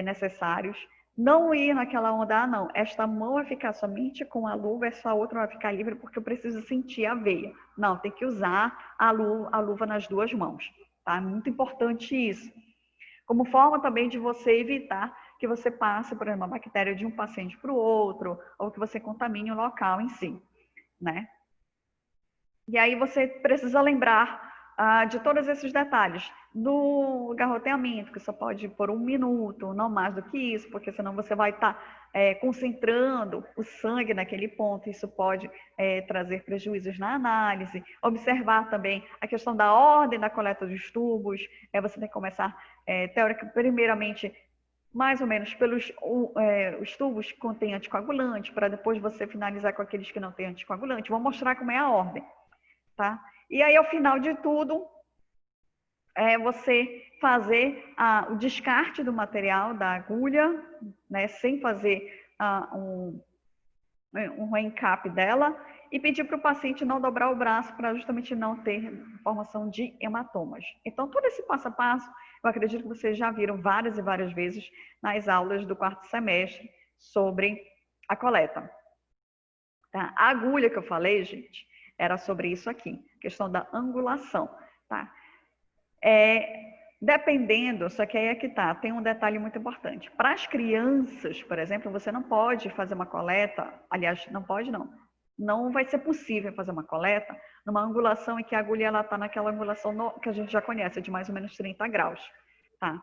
necessários. Não ir naquela onda, não, esta mão vai ficar somente com a luva, essa outra vai ficar livre porque eu preciso sentir a veia. Não, tem que usar a luva nas duas mãos, tá? Muito importante isso. Como forma também de você evitar que você passe, por exemplo, uma bactéria de um paciente para o outro, ou que você contamine o local em si, né? E aí você precisa lembrar de todos esses detalhes. Do garroteamento, que só pode por 1 minuto, não mais do que isso, porque senão você vai estar concentrando o sangue naquele ponto. Isso pode trazer prejuízos na análise. Observar também a questão da ordem da coleta dos tubos. Você tem que começar, primeiramente, mais ou menos pelos os tubos que contêm anticoagulante, para depois você finalizar com aqueles que não têm anticoagulante. Vou mostrar como é a ordem. Tá? E aí, ao final de tudo, você fazer o descarte do material, da agulha, né, sem fazer um encap dela, e pedir para o paciente não dobrar o braço para justamente não ter formação de hematomas. Então, todo esse passo a passo, eu acredito que vocês já viram várias e várias vezes nas aulas do 4º semestre sobre a coleta. Tá? A agulha que eu falei, gente, era sobre isso aqui, questão da angulação, tá? Dependendo, só que aí é que tá, tem um detalhe muito importante. Para as crianças, por exemplo, você não pode fazer uma coleta, aliás, não pode não. Não vai ser possível fazer uma coleta numa angulação em que a agulha está naquela angulação que a gente já conhece, de mais ou menos 30 graus, tá?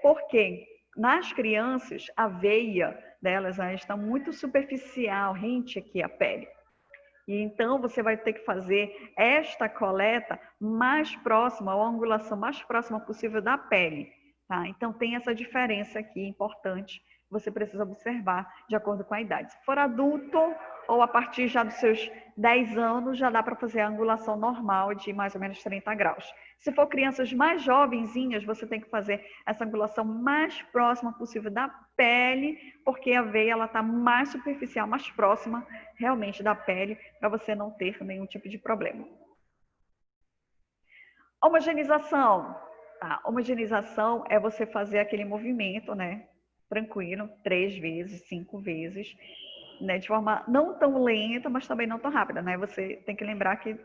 Porque nas crianças, a veia delas está muito superficial, rente aqui à pele. E então você vai ter que fazer esta coleta mais próxima, ou a angulação mais próxima possível da pele, tá? Então tem essa diferença aqui importante, você precisa observar de acordo com a idade. Se for adulto ou a partir já dos seus 10 anos, já dá para fazer a angulação normal de mais ou menos 30 graus. Se for crianças mais jovenzinhas, você tem que fazer essa angulação mais próxima possível da pele, porque a veia ela está mais superficial, mais próxima realmente da pele, para você não ter nenhum tipo de problema. Homogeneização. Tá? Homogeneização é você fazer aquele movimento, né? Tranquilo, 3 vezes, 5 vezes, né? De forma não tão lenta, mas também não tão rápida, né? Você tem que lembrar que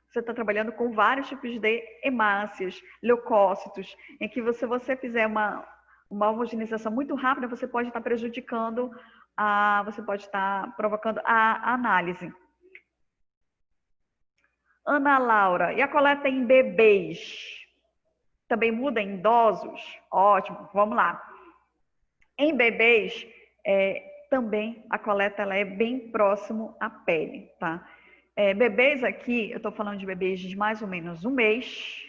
você está trabalhando com vários tipos de hemácias, leucócitos, em que você fizer uma homogeneização muito rápida, você pode estar prejudicando, você pode estar provocando a análise. Ana Laura, e a coleta em bebês? Também muda em idosos? Ótimo, vamos lá. Em bebês, também a coleta ela é bem próximo à pele, tá? Bebês aqui, eu estou falando de bebês de mais ou menos 1 mês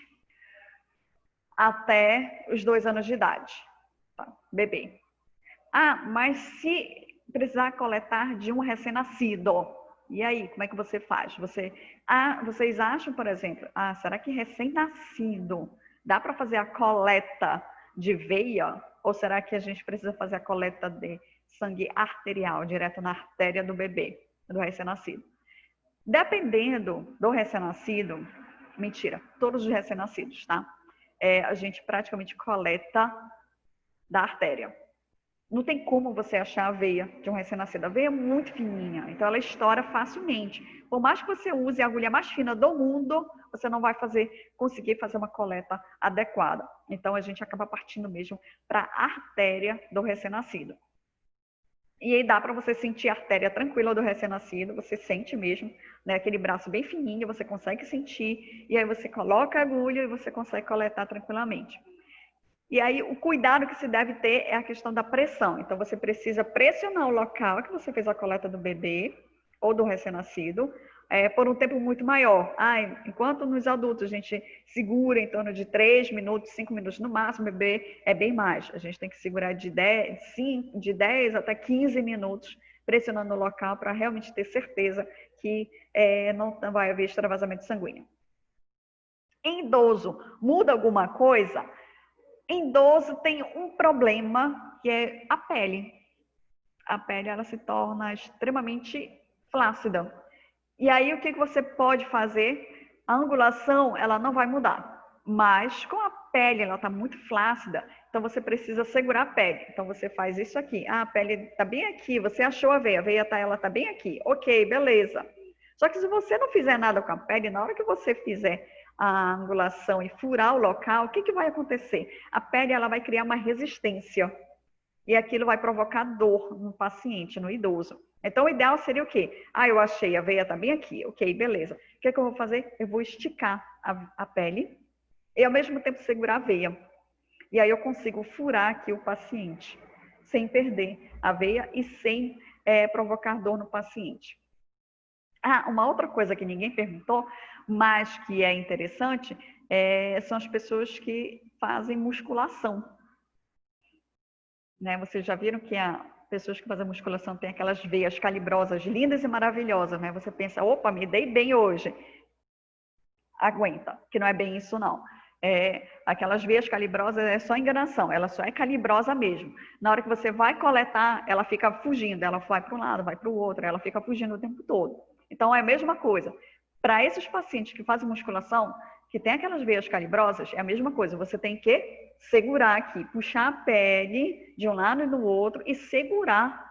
até os 2 anos de idade, tá? Bebê. Mas se precisar coletar de um recém-nascido, e aí, como é que você faz? Vocês acham, por exemplo, será que recém-nascido Dá para fazer a coleta de veia? Ou será que a gente precisa fazer a coleta de sangue arterial, direto na artéria do bebê, do recém-nascido? Dependendo do recém-nascido, mentira, todos os recém-nascidos, tá? A gente praticamente coleta da artéria. Não tem como você achar a veia de um recém-nascido. A veia é muito fininha, então ela estoura facilmente. Por mais que você use a agulha mais fina do mundo, você não vai conseguir fazer uma coleta adequada. Então a gente acaba partindo mesmo para a artéria do recém-nascido. E aí dá para você sentir a artéria tranquila do recém-nascido, você sente mesmo, né, aquele braço bem fininho, você consegue sentir, e aí você coloca a agulha e você consegue coletar tranquilamente. E aí, o cuidado que se deve ter é a questão da pressão. Então, você precisa pressionar o local que você fez a coleta do bebê ou do recém-nascido por um tempo muito maior. Enquanto nos adultos a gente segura em torno de 3 minutos, 5 minutos no máximo, o bebê é bem mais. A gente tem que segurar de 10 até 15 minutos pressionando o local para realmente ter certeza que não vai haver extravasamento sanguíneo. Em idoso, muda alguma coisa? Em idoso tem um problema, que é a pele. A pele ela se torna extremamente flácida. E aí o que você pode fazer? A angulação ela não vai mudar, mas com a pele ela está muito flácida, então você precisa segurar a pele. Então você faz isso aqui. A pele está bem aqui, você achou a veia ela está bem aqui. Ok, beleza. Só que se você não fizer nada com a pele, na hora que você fizer a angulação e furar o local, o que vai acontecer? A pele ela vai criar uma resistência e aquilo vai provocar dor no paciente, no idoso. Então, o ideal seria o quê? Eu achei, a veia está bem aqui. Ok, beleza. O que eu vou fazer? Eu vou esticar a pele e, ao mesmo tempo, segurar a veia. E aí eu consigo furar aqui o paciente, sem perder a veia e sem provocar dor no paciente. Uma outra coisa que ninguém perguntou, mas que é interessante, são as pessoas que fazem musculação. Né? Vocês já viram que as pessoas que fazem musculação têm aquelas veias calibrosas lindas e maravilhosas, né? Você pensa, opa, me dei bem hoje. Aguenta, que não é bem isso não. Aquelas veias calibrosas é só enganação, ela só é calibrosa mesmo. Na hora que você vai coletar, ela fica fugindo, ela vai para um lado, vai para o outro, ela fica fugindo o tempo todo. Então, é a mesma coisa. Para esses pacientes que fazem musculação, que tem aquelas veias calibrosas, é a mesma coisa. Você tem que segurar aqui, puxar a pele de um lado e do outro e segurar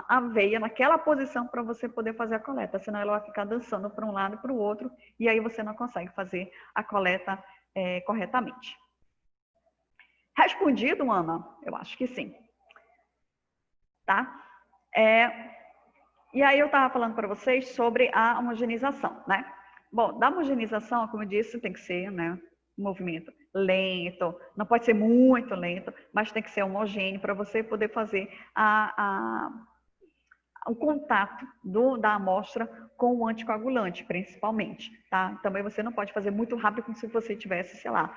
a veia naquela posição para você poder fazer a coleta. Senão ela vai ficar dançando para um lado e para o outro e aí você não consegue fazer a coleta corretamente. Respondido, Ana? Eu acho que sim. Tá? E aí eu estava falando para vocês sobre a homogeneização, né? Bom, da homogeneização, como eu disse, tem que ser, né, um movimento lento, não pode ser muito lento, mas tem que ser homogêneo para você poder fazer o contato da amostra com o anticoagulante, principalmente, tá? Também você não pode fazer muito rápido como se você estivesse, sei lá,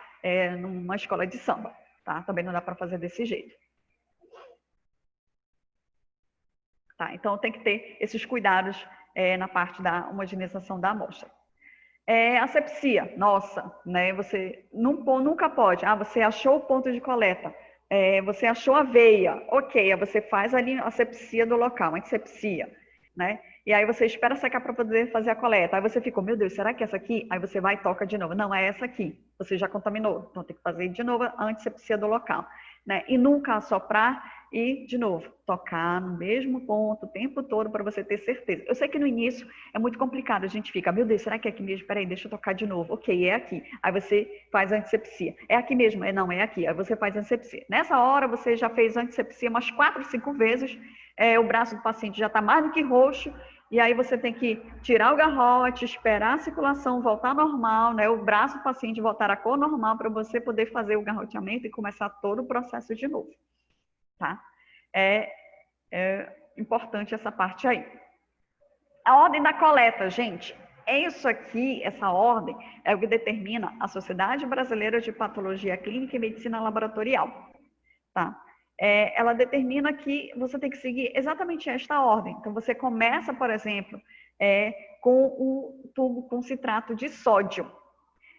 numa escola de samba, tá? Também não dá para fazer desse jeito. Tá? Então, tem que ter esses cuidados na parte da homogeneização da amostra. Asepsia, nossa, né? Você nunca pode. Você achou o ponto de coleta, você achou a veia, ok, aí você faz ali a asepsia do local, a antisepsia, né? E aí você espera secar para poder fazer a coleta. Aí você ficou, meu Deus, será que é essa aqui? Aí você vai e toca de novo. Não, é essa aqui. Você já contaminou. Então tem que fazer de novo a antisepsia do local, né? E nunca assoprar e, de novo, tocar no mesmo ponto o tempo todo para você ter certeza. Eu sei que no início é muito complicado, a gente fica, meu Deus, será que é aqui mesmo? Peraí, deixa eu tocar de novo. Ok, é aqui. Aí você faz a antisepsia. É aqui mesmo? Não, é aqui. Aí você faz a antisepsia. Nessa hora, você já fez a antisepsia umas 4, 5 vezes, o braço do paciente já está mais do que roxo, e aí você tem que tirar o garrote, esperar a circulação voltar normal, né? O braço do paciente voltar à cor normal para você poder fazer o garroteamento e começar todo o processo de novo. Tá? É importante essa parte aí. A ordem da coleta, gente, isso aqui, essa ordem, é o que determina a Sociedade Brasileira de Patologia Clínica e Medicina Laboratorial. Tá? Ela determina que você tem que seguir exatamente esta ordem. Então, você começa, por exemplo, com o tubo com citrato de sódio.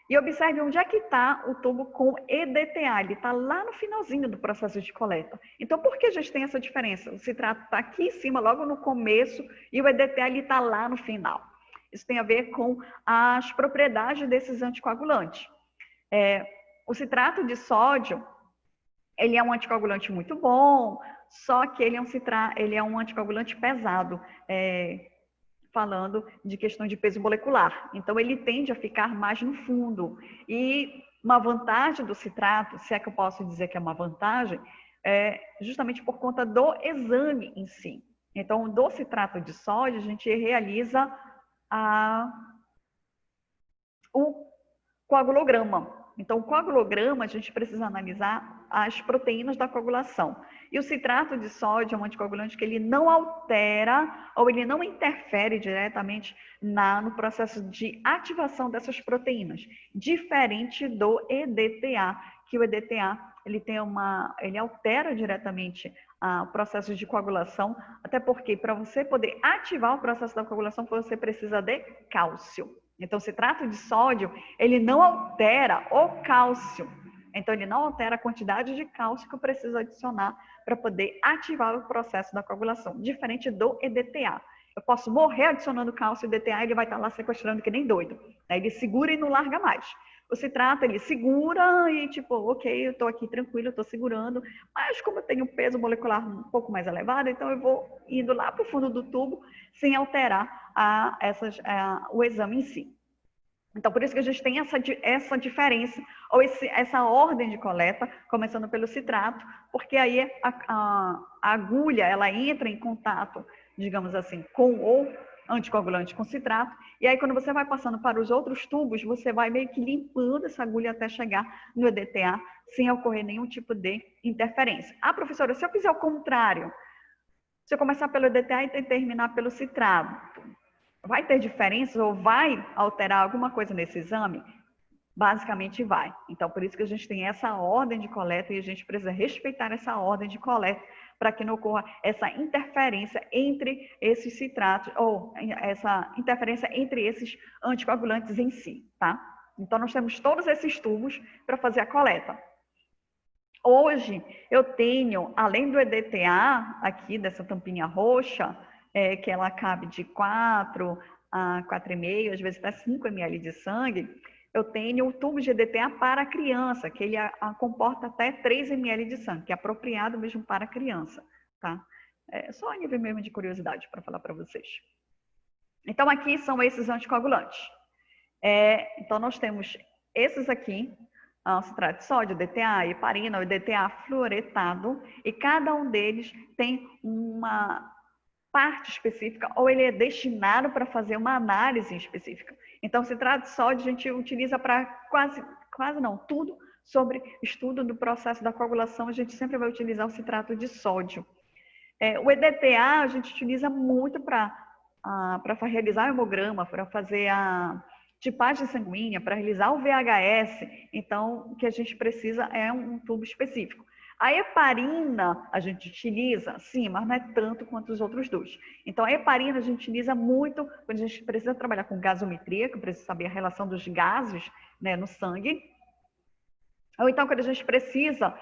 E observe onde é que está o tubo com EDTA. Ele está lá no finalzinho do processo de coleta. Então, por que a gente tem essa diferença? O citrato está aqui em cima, logo no começo, e o EDTA está lá no final. Isso tem a ver com as propriedades desses anticoagulantes. O citrato de sódio, ele é um anticoagulante muito bom, só que ele é um anticoagulante pesado. Falando de questão de peso molecular. Então, ele tende a ficar mais no fundo. E uma vantagem do citrato, se é que eu posso dizer que é uma vantagem, é justamente por conta do exame em si. Então, do citrato de sódio, a gente realiza o coagulograma. Então, o coagulograma, a gente precisa analisar as proteínas da coagulação. E o citrato de sódio é um anticoagulante que ele não altera ou ele não interfere diretamente no processo de ativação dessas proteínas, diferente do EDTA, que o EDTA ele altera diretamente o processo de coagulação, até porque para você poder ativar o processo da coagulação, você precisa de cálcio. Então, o citrato de sódio, ele não altera o cálcio. Então, ele não altera a quantidade de cálcio que eu preciso adicionar para poder ativar o processo da coagulação, diferente do EDTA. Eu posso morrer adicionando cálcio e EDTA, ele vai estar lá sequestrando que nem doido. Ele segura e não larga mais. O citrato, ele segura e tipo, ok, eu estou aqui tranquilo, eu estou segurando, mas como eu tenho um peso molecular um pouco mais elevado, então eu vou indo lá para o fundo do tubo sem alterar o exame em si. Então, por isso que a gente tem essa diferença, ou essa ordem de coleta, começando pelo citrato, porque aí a agulha, ela entra em contato, digamos assim, com o anticoagulante com citrato, e aí quando você vai passando para os outros tubos, você vai meio que limpando essa agulha até chegar no EDTA, sem ocorrer nenhum tipo de interferência. Ah, professora, se eu fizer o contrário, se eu começar pelo EDTA e terminar pelo citrato, vai ter diferença ou vai alterar alguma coisa nesse exame? Basicamente vai. Então, por isso que a gente tem essa ordem de coleta e a gente precisa respeitar essa ordem de coleta para que não ocorra essa interferência entre esses citratos ou essa interferência entre esses anticoagulantes em si, tá? Então, nós temos todos esses tubos para fazer a coleta. Hoje, eu tenho, além do EDTA, aqui dessa tampinha roxa, que ela cabe de 4 a 4,5, às vezes até 5 ml de sangue, eu tenho o tubo de EDTA para criança, que ele comporta até 3 ml de sangue, que é apropriado mesmo para criança, tá? Só a nível mesmo de curiosidade para falar para vocês. Então, aqui são esses anticoagulantes. Então, nós temos esses aqui, citrato de sódio, DTA, heparina, o DTA fluoretado, e cada um deles tem uma parte específica ou ele é destinado para fazer uma análise específica. Então, o citrato de sódio a gente utiliza para quase não, tudo sobre estudo do processo da coagulação, a gente sempre vai utilizar o citrato de sódio. O EDTA a gente utiliza muito para realizar o hemograma, para fazer a tipagem sanguínea, para realizar o VHS. Então, o que a gente precisa é um tubo específico. A heparina a gente utiliza, sim, mas não é tanto quanto os outros dois. Então, a heparina a gente utiliza muito quando a gente precisa trabalhar com gasometria, que precisa saber a relação dos gases, né, no sangue. Ou então, quando a gente precisa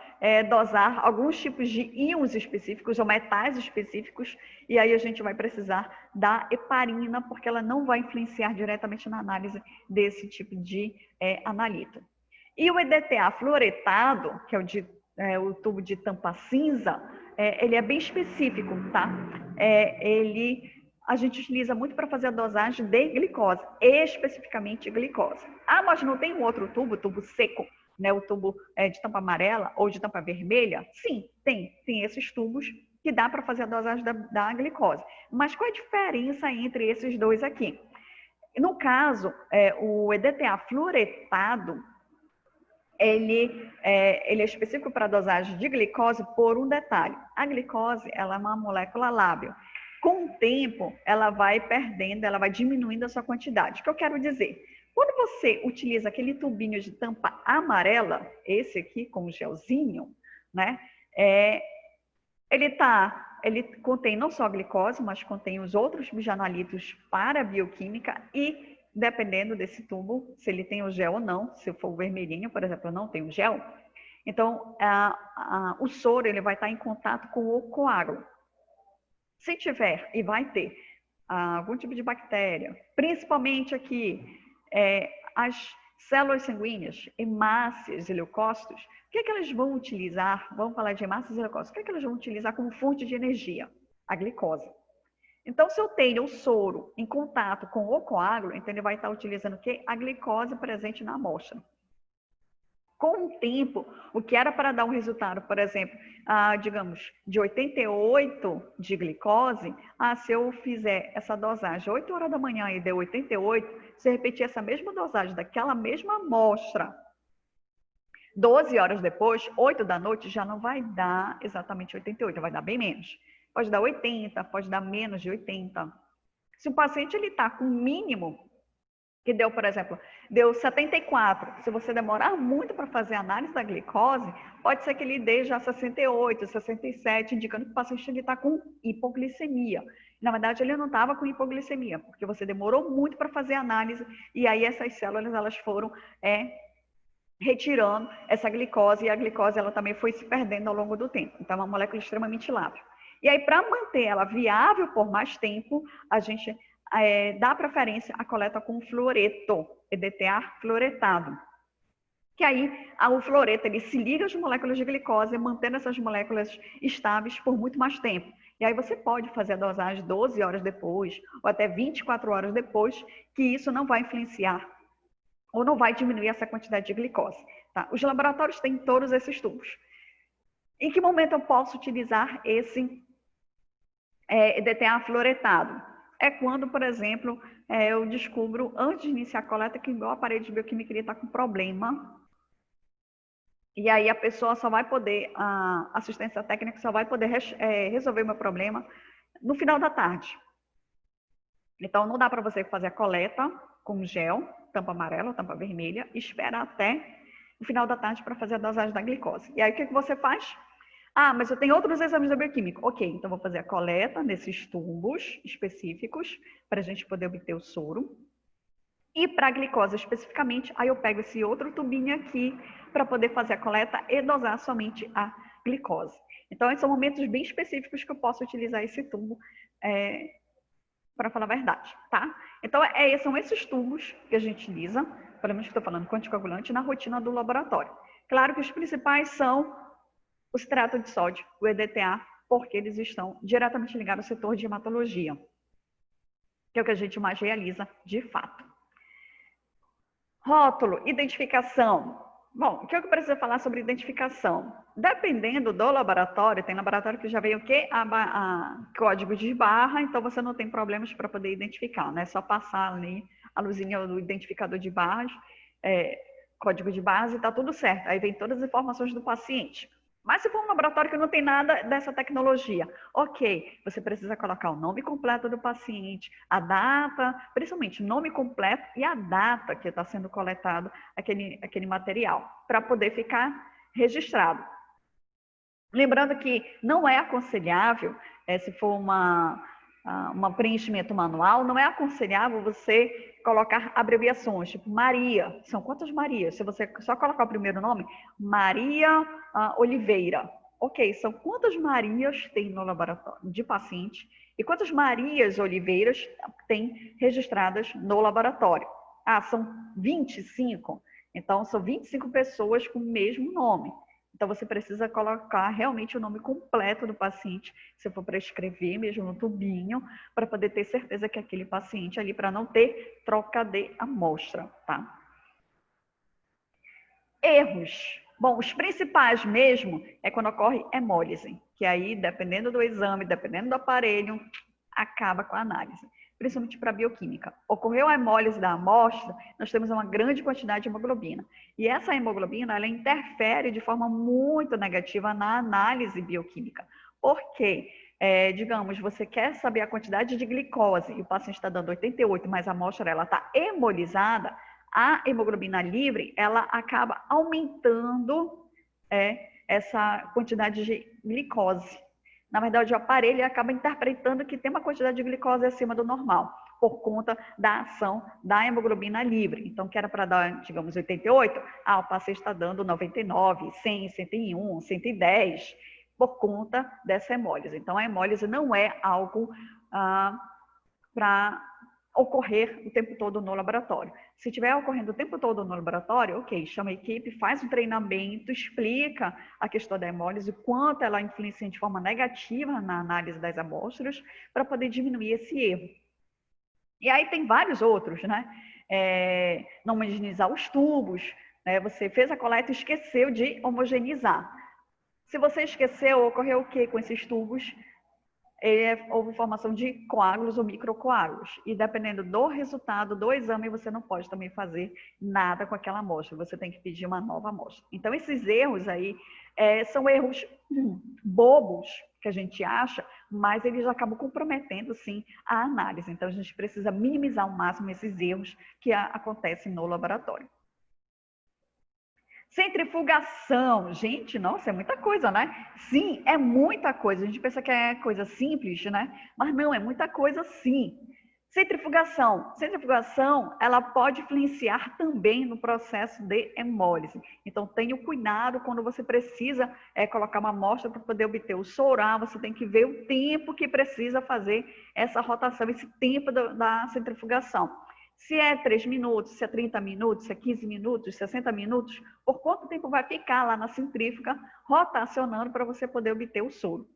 dosar alguns tipos de íons específicos ou metais específicos, e aí a gente vai precisar da heparina, porque ela não vai influenciar diretamente na análise desse tipo de analito. E o EDTA fluoretado, que é o tubo de tampa cinza, ele é bem específico, tá? A gente utiliza muito para fazer a dosagem de glicose, especificamente glicose. Ah, mas não tem um outro tubo seco, né? O tubo de tampa amarela ou de tampa vermelha? Sim, tem esses tubos que dá para fazer a dosagem da glicose. Mas qual é a diferença entre esses dois aqui? No caso, o EDTA fluoretado, ele é específico para a dosagem de glicose por um detalhe. A glicose, ela é uma molécula lábil. Com o tempo, ela vai perdendo, ela vai diminuindo a sua quantidade. O que eu quero dizer? Quando você utiliza aquele tubinho de tampa amarela, esse aqui com o gelzinho, né? Ele contém não só a glicose, mas contém os outros bijanalitos para a bioquímica e dependendo desse tubo, se ele tem o gel ou não. Se for o vermelhinho, por exemplo, não tem o gel. Então, o soro ele vai estar em contato com o coágulo. Se tiver, e vai ter, algum tipo de bactéria, principalmente aqui, as células sanguíneas, hemácias e leucócitos, o que elas vão utilizar? Vamos falar de hemácias e leucócitos. O que elas vão utilizar como fonte de energia? A glicose. Então, se eu tenho o soro em contato com o coágulo, então ele vai estar utilizando o quê? A glicose presente na amostra. Com o tempo, o que era para dar um resultado, por exemplo, digamos, de 88 de glicose, se eu fizer essa dosagem 8 horas da manhã e deu 88, se eu repetir essa mesma dosagem daquela mesma amostra 12 horas depois, 8 da noite, já não vai dar exatamente 88, vai dar bem menos. Pode dar 80, pode dar menos de 80. Se o paciente está com o mínimo, que deu, por exemplo, deu 74. Se você demorar muito para fazer a análise da glicose, pode ser que ele dê já 68, 67, indicando que o paciente está com hipoglicemia. Na verdade, ele não estava com hipoglicemia, porque você demorou muito para fazer a análise, e aí essas células elas foram retirando essa glicose, e a glicose ela também foi se perdendo ao longo do tempo. Então, é uma molécula extremamente lábil. E aí, para manter ela viável por mais tempo, a gente dá preferência à coleta com fluoreto, EDTA fluoretado. Que aí, o fluoreto, ele se liga às moléculas de glicose, mantendo essas moléculas estáveis por muito mais tempo. E aí você pode fazer a dosagem 12 horas depois, ou até 24 horas depois, que isso não vai influenciar, ou não vai diminuir essa quantidade de glicose. Tá? Os laboratórios têm todos esses tubos. Em que momento eu posso utilizar esse EDTA fluoretado? É quando, por exemplo, eu descubro, antes de iniciar a coleta, que o meu aparelho de bioquímica está com problema. E aí a pessoa só vai poder, a assistência técnica só vai poder resolver o meu problema no final da tarde. Então, não dá para você fazer a coleta com gel, tampa amarela ou tampa vermelha, e esperar até o final da tarde para fazer a dosagem da glicose. E aí, o que você faz? Mas eu tenho outros exames da bioquímica. Ok, então vou fazer a coleta nesses tubos específicos para a gente poder obter o soro. E para a glicose especificamente, aí eu pego esse outro tubinho aqui para poder fazer a coleta e dosar somente a glicose. Então, esses são momentos bem específicos que eu posso utilizar esse tubo para falar a verdade, tá? Então, são esses tubos que a gente utiliza, pelo menos que estou falando, anticoagulante, na rotina do laboratório. Claro que os principais são o citrato de sódio, o EDTA, porque eles estão diretamente ligados ao setor de hematologia, que é o que a gente mais realiza de fato. Rótulo, identificação. Bom, o que eu preciso falar sobre identificação? Dependendo do laboratório, tem laboratório que já veio o quê? Código de barra, então você não tem problemas para poder identificar, né? É só passar ali a luzinha do identificador de barras, código de barras e está tudo certo. Aí vem todas as informações do paciente. Mas se for um laboratório que não tem nada dessa tecnologia, ok, você precisa colocar o nome completo do paciente, a data, principalmente o nome completo e a data que está sendo coletado aquele material, para poder ficar registrado. Lembrando que não é aconselhável, se for um preenchimento manual, não é aconselhável você colocar abreviações, tipo Maria. São quantas Marias? Se você só colocar o primeiro nome, Maria Oliveira. Ok, são quantas Marias tem no laboratório de paciente e quantas Marias Oliveiras tem registradas no laboratório? São 25. Então, são 25 pessoas com o mesmo nome. Então, você precisa colocar realmente o nome completo do paciente, se for para escrever mesmo no tubinho, para poder ter certeza que aquele paciente ali, para não ter troca de amostra, tá? Erros. Bom, os principais mesmo é quando ocorre hemólise, que aí, dependendo do exame, dependendo do aparelho, acaba com a análise, principalmente para a bioquímica. Ocorreu a hemólise da amostra, nós temos uma grande quantidade de hemoglobina. E essa hemoglobina, ela interfere de forma muito negativa na análise bioquímica. Por quê? Digamos, você quer saber a quantidade de glicose e o paciente está dando 88, mas a amostra está hemolizada, a hemoglobina livre, ela acaba aumentando essa quantidade de glicose. Na verdade, o aparelho acaba interpretando que tem uma quantidade de glicose acima do normal, por conta da ação da hemoglobina livre. Então, que era para dar, digamos, 88, o paciente está dando 99, 100, 101, 110, por conta dessa hemólise. Então, a hemólise não é algo para ocorrer o tempo todo no laboratório. Se estiver ocorrendo o tempo todo no laboratório, ok, chama a equipe, faz um treinamento, explica a questão da hemólise, quanto ela influencia de forma negativa na análise das amostras, para poder diminuir esse erro. E aí tem vários outros, né? Não homogeneizar os tubos, né? Você fez a coleta e esqueceu de homogeneizar. Se você esqueceu, ocorreu o que com esses tubos? Houve formação de coágulos ou microcoágulos. E dependendo do resultado do exame, você não pode também fazer nada com aquela amostra. Você tem que pedir uma nova amostra. Então, esses erros aí são erros bobos que a gente acha, mas eles acabam comprometendo, sim, a análise. Então, a gente precisa minimizar ao máximo esses erros que acontecem no laboratório. Centrifugação, gente, nossa, é muita coisa, né? Sim, é muita coisa. A gente pensa que é coisa simples, né? Mas não, é muita coisa sim. Centrifugação, ela pode influenciar também no processo de hemólise. Então, tenha cuidado quando você precisa colocar uma amostra para poder obter o soro. Você tem que ver o tempo que precisa fazer essa rotação, esse tempo da centrifugação. Se é 3 minutos, se é 30 minutos, se é 15 minutos, 60 minutos, por quanto tempo vai ficar lá na centrífuga rotacionando para você poder obter o soro.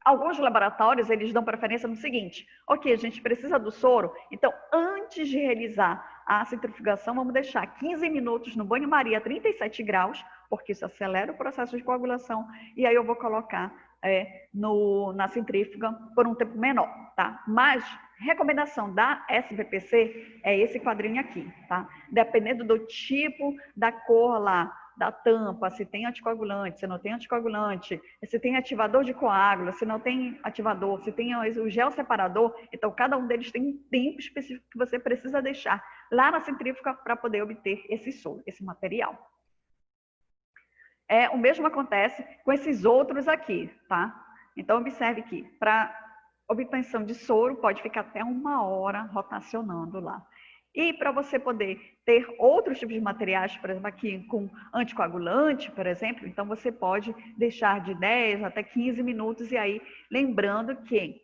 Alguns laboratórios, eles dão preferência no seguinte: ok, a gente precisa do soro, então antes de realizar a centrifugação, vamos deixar 15 minutos no banho-maria a 37 graus, porque isso acelera o processo de coagulação, e aí eu vou colocar na centrífuga por um tempo menor, tá? Mas recomendação da SBPC é esse quadrinho aqui, tá? Dependendo do tipo da cor lá, da tampa, se tem anticoagulante, se não tem anticoagulante, se tem ativador de coágulo, se não tem ativador, se tem o gel separador, então cada um deles tem um tempo específico que você precisa deixar lá na centrífuga para poder obter esse soro, esse material. O mesmo acontece com esses outros aqui, tá? Então, observe que para obtenção de soro pode ficar até 1 hora rotacionando lá. E para você poder ter outros tipos de materiais, por exemplo, aqui com anticoagulante, por exemplo, então você pode deixar de 10 até 15 minutos, e aí lembrando que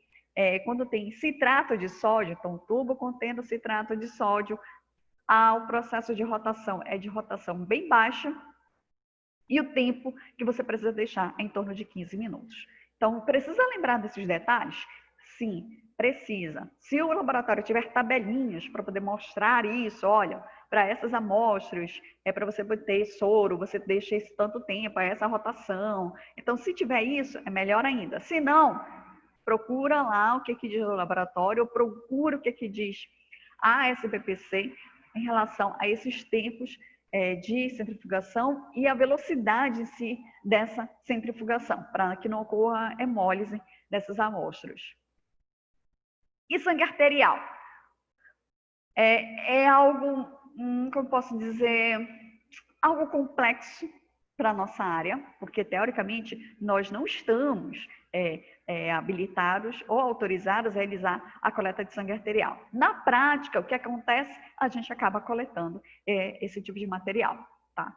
quando tem citrato de sódio, então tubo contendo citrato de sódio, o processo de rotação é de rotação bem baixa, e o tempo que você precisa deixar é em torno de 15 minutos. Então, precisa lembrar desses detalhes? Sim, precisa. Se o laboratório tiver tabelinhas para poder mostrar isso, olha, para essas amostras, para você ter soro, você deixa esse tanto tempo, essa rotação. Então, se tiver isso, é melhor ainda. Se não, procura lá o que diz o laboratório, ou procura o que diz a SBPC em relação a esses tempos de centrifugação e a velocidade em si dessa centrifugação, para que não ocorra hemólise dessas amostras. E sangue arterial? É algo, como eu posso dizer, algo complexo para a nossa área, porque teoricamente nós não estamos habilitados ou autorizados a realizar a coleta de sangue arterial. Na prática, o que acontece? A gente acaba coletando esse tipo de material, tá?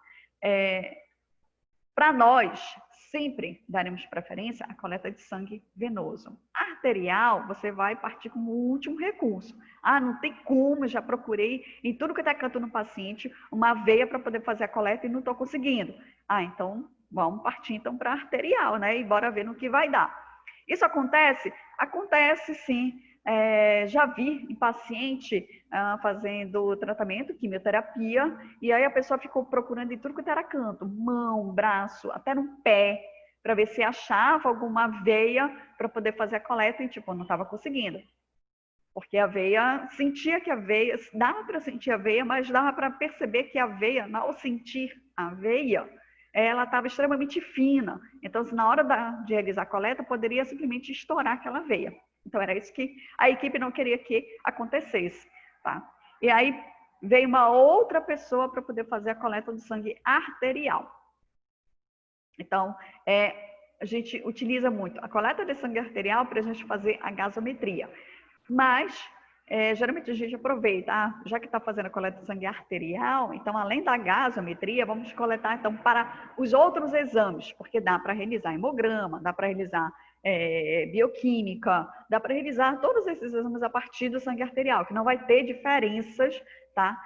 Para nós, sempre daremos preferência à coleta de sangue venoso. Arterial, você vai partir como último recurso. Não tem como, já procurei em tudo que está canto no paciente uma veia para poder fazer a coleta e não estou conseguindo. Então, vamos partir então para arterial, né? E bora ver no que vai dar. Isso acontece? Acontece sim. Já vi em paciente fazendo tratamento, quimioterapia, e aí a pessoa ficou procurando em tudo que era canto, mão, braço, até no pé, para ver se achava alguma veia para poder fazer a coleta, e tipo, não estava conseguindo. Porque a veia, sentia que a veia, dava para sentir a veia, mas dava para perceber que a veia, ao sentir a veia, ela estava extremamente fina. Então, na hora de realizar a coleta, poderia simplesmente estourar aquela veia. Então, era isso que a equipe não queria que acontecesse, tá? E aí, veio uma outra pessoa para poder fazer a coleta do sangue arterial. Então, a gente utiliza muito a coleta de sangue arterial para a gente fazer a gasometria. Mas, geralmente a gente aproveita, já que está fazendo a coleta de sangue arterial, então, além da gasometria, vamos coletar, então, para os outros exames, porque dá para realizar hemograma, dá para realizar bioquímica, dá para realizar todos esses exames a partir do sangue arterial, que não vai ter diferenças, tá?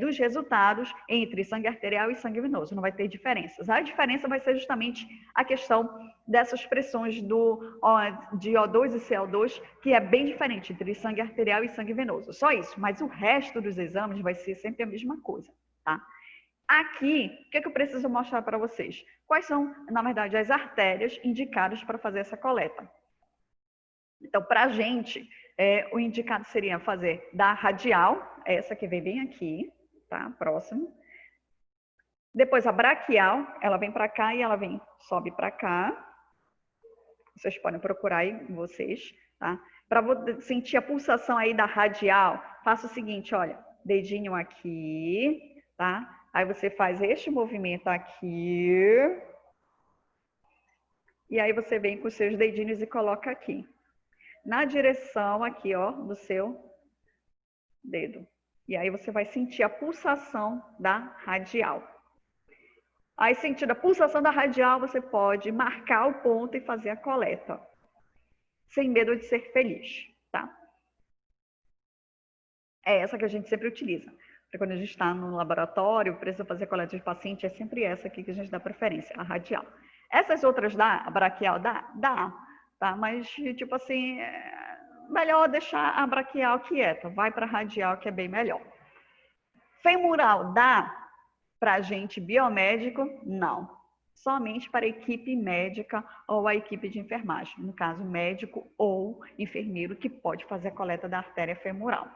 Dos resultados entre sangue arterial e sangue venoso, não vai ter diferenças. A diferença vai ser justamente a questão dessas pressões de O2 e CO2, que é bem diferente entre sangue arterial e sangue venoso. Só isso, mas o resto dos exames vai ser sempre a mesma coisa, tá? Aqui, o que eu preciso mostrar para vocês? Quais são, na verdade, as artérias indicadas para fazer essa coleta? Então, para a gente, o indicado seria fazer da radial, essa que vem bem aqui, tá? Próximo. Depois a braquial, ela vem para cá e ela sobe para cá. Vocês podem procurar aí vocês, tá? Para sentir a pulsação aí da radial, faça o seguinte, olha, dedinho aqui, tá? Aí você faz este movimento aqui. E aí você vem com os seus dedinhos e coloca aqui. Na direção aqui, ó, do seu dedo. E aí você vai sentir a pulsação da radial. Aí, sentindo a pulsação da radial, você pode marcar o ponto e fazer a coleta. Sem medo de ser feliz, tá? É essa que a gente sempre utiliza. Porque quando a gente está no laboratório, precisa fazer coleta de paciente, é sempre essa aqui que a gente dá preferência, a radial. Essas outras dá, a braquial dá? Dá, tá? Mas, tipo assim, melhor deixar a braquial quieta. Vai para a radial, que é bem melhor. Femoral dá? Para gente biomédico, não. Somente para a equipe médica ou a equipe de enfermagem. No caso, médico ou enfermeiro que pode fazer a coleta da artéria femoral.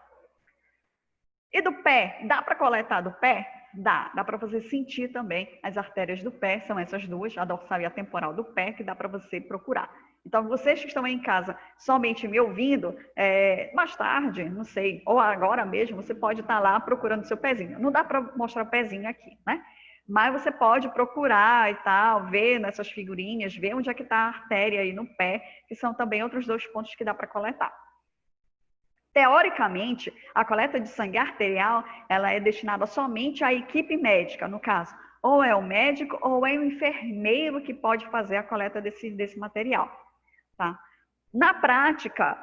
E do pé? Dá para coletar do pé? Dá. Dá para você sentir também as artérias do pé. São essas duas, a dorsal e a temporal do pé, que dá para você procurar. Então, vocês que estão aí em casa somente me ouvindo, mais tarde, não sei, ou agora mesmo, você pode estar lá procurando seu pezinho. Não dá para mostrar o pezinho aqui, né? Mas você pode procurar e tal, ver nessas figurinhas, ver onde é que está a artéria aí no pé, que são também outros 2 pontos que dá para coletar. Teoricamente, a coleta de sangue arterial, ela é destinada somente à equipe médica, no caso, ou é o médico ou é o enfermeiro que pode fazer a coleta desse material. Tá? Na prática,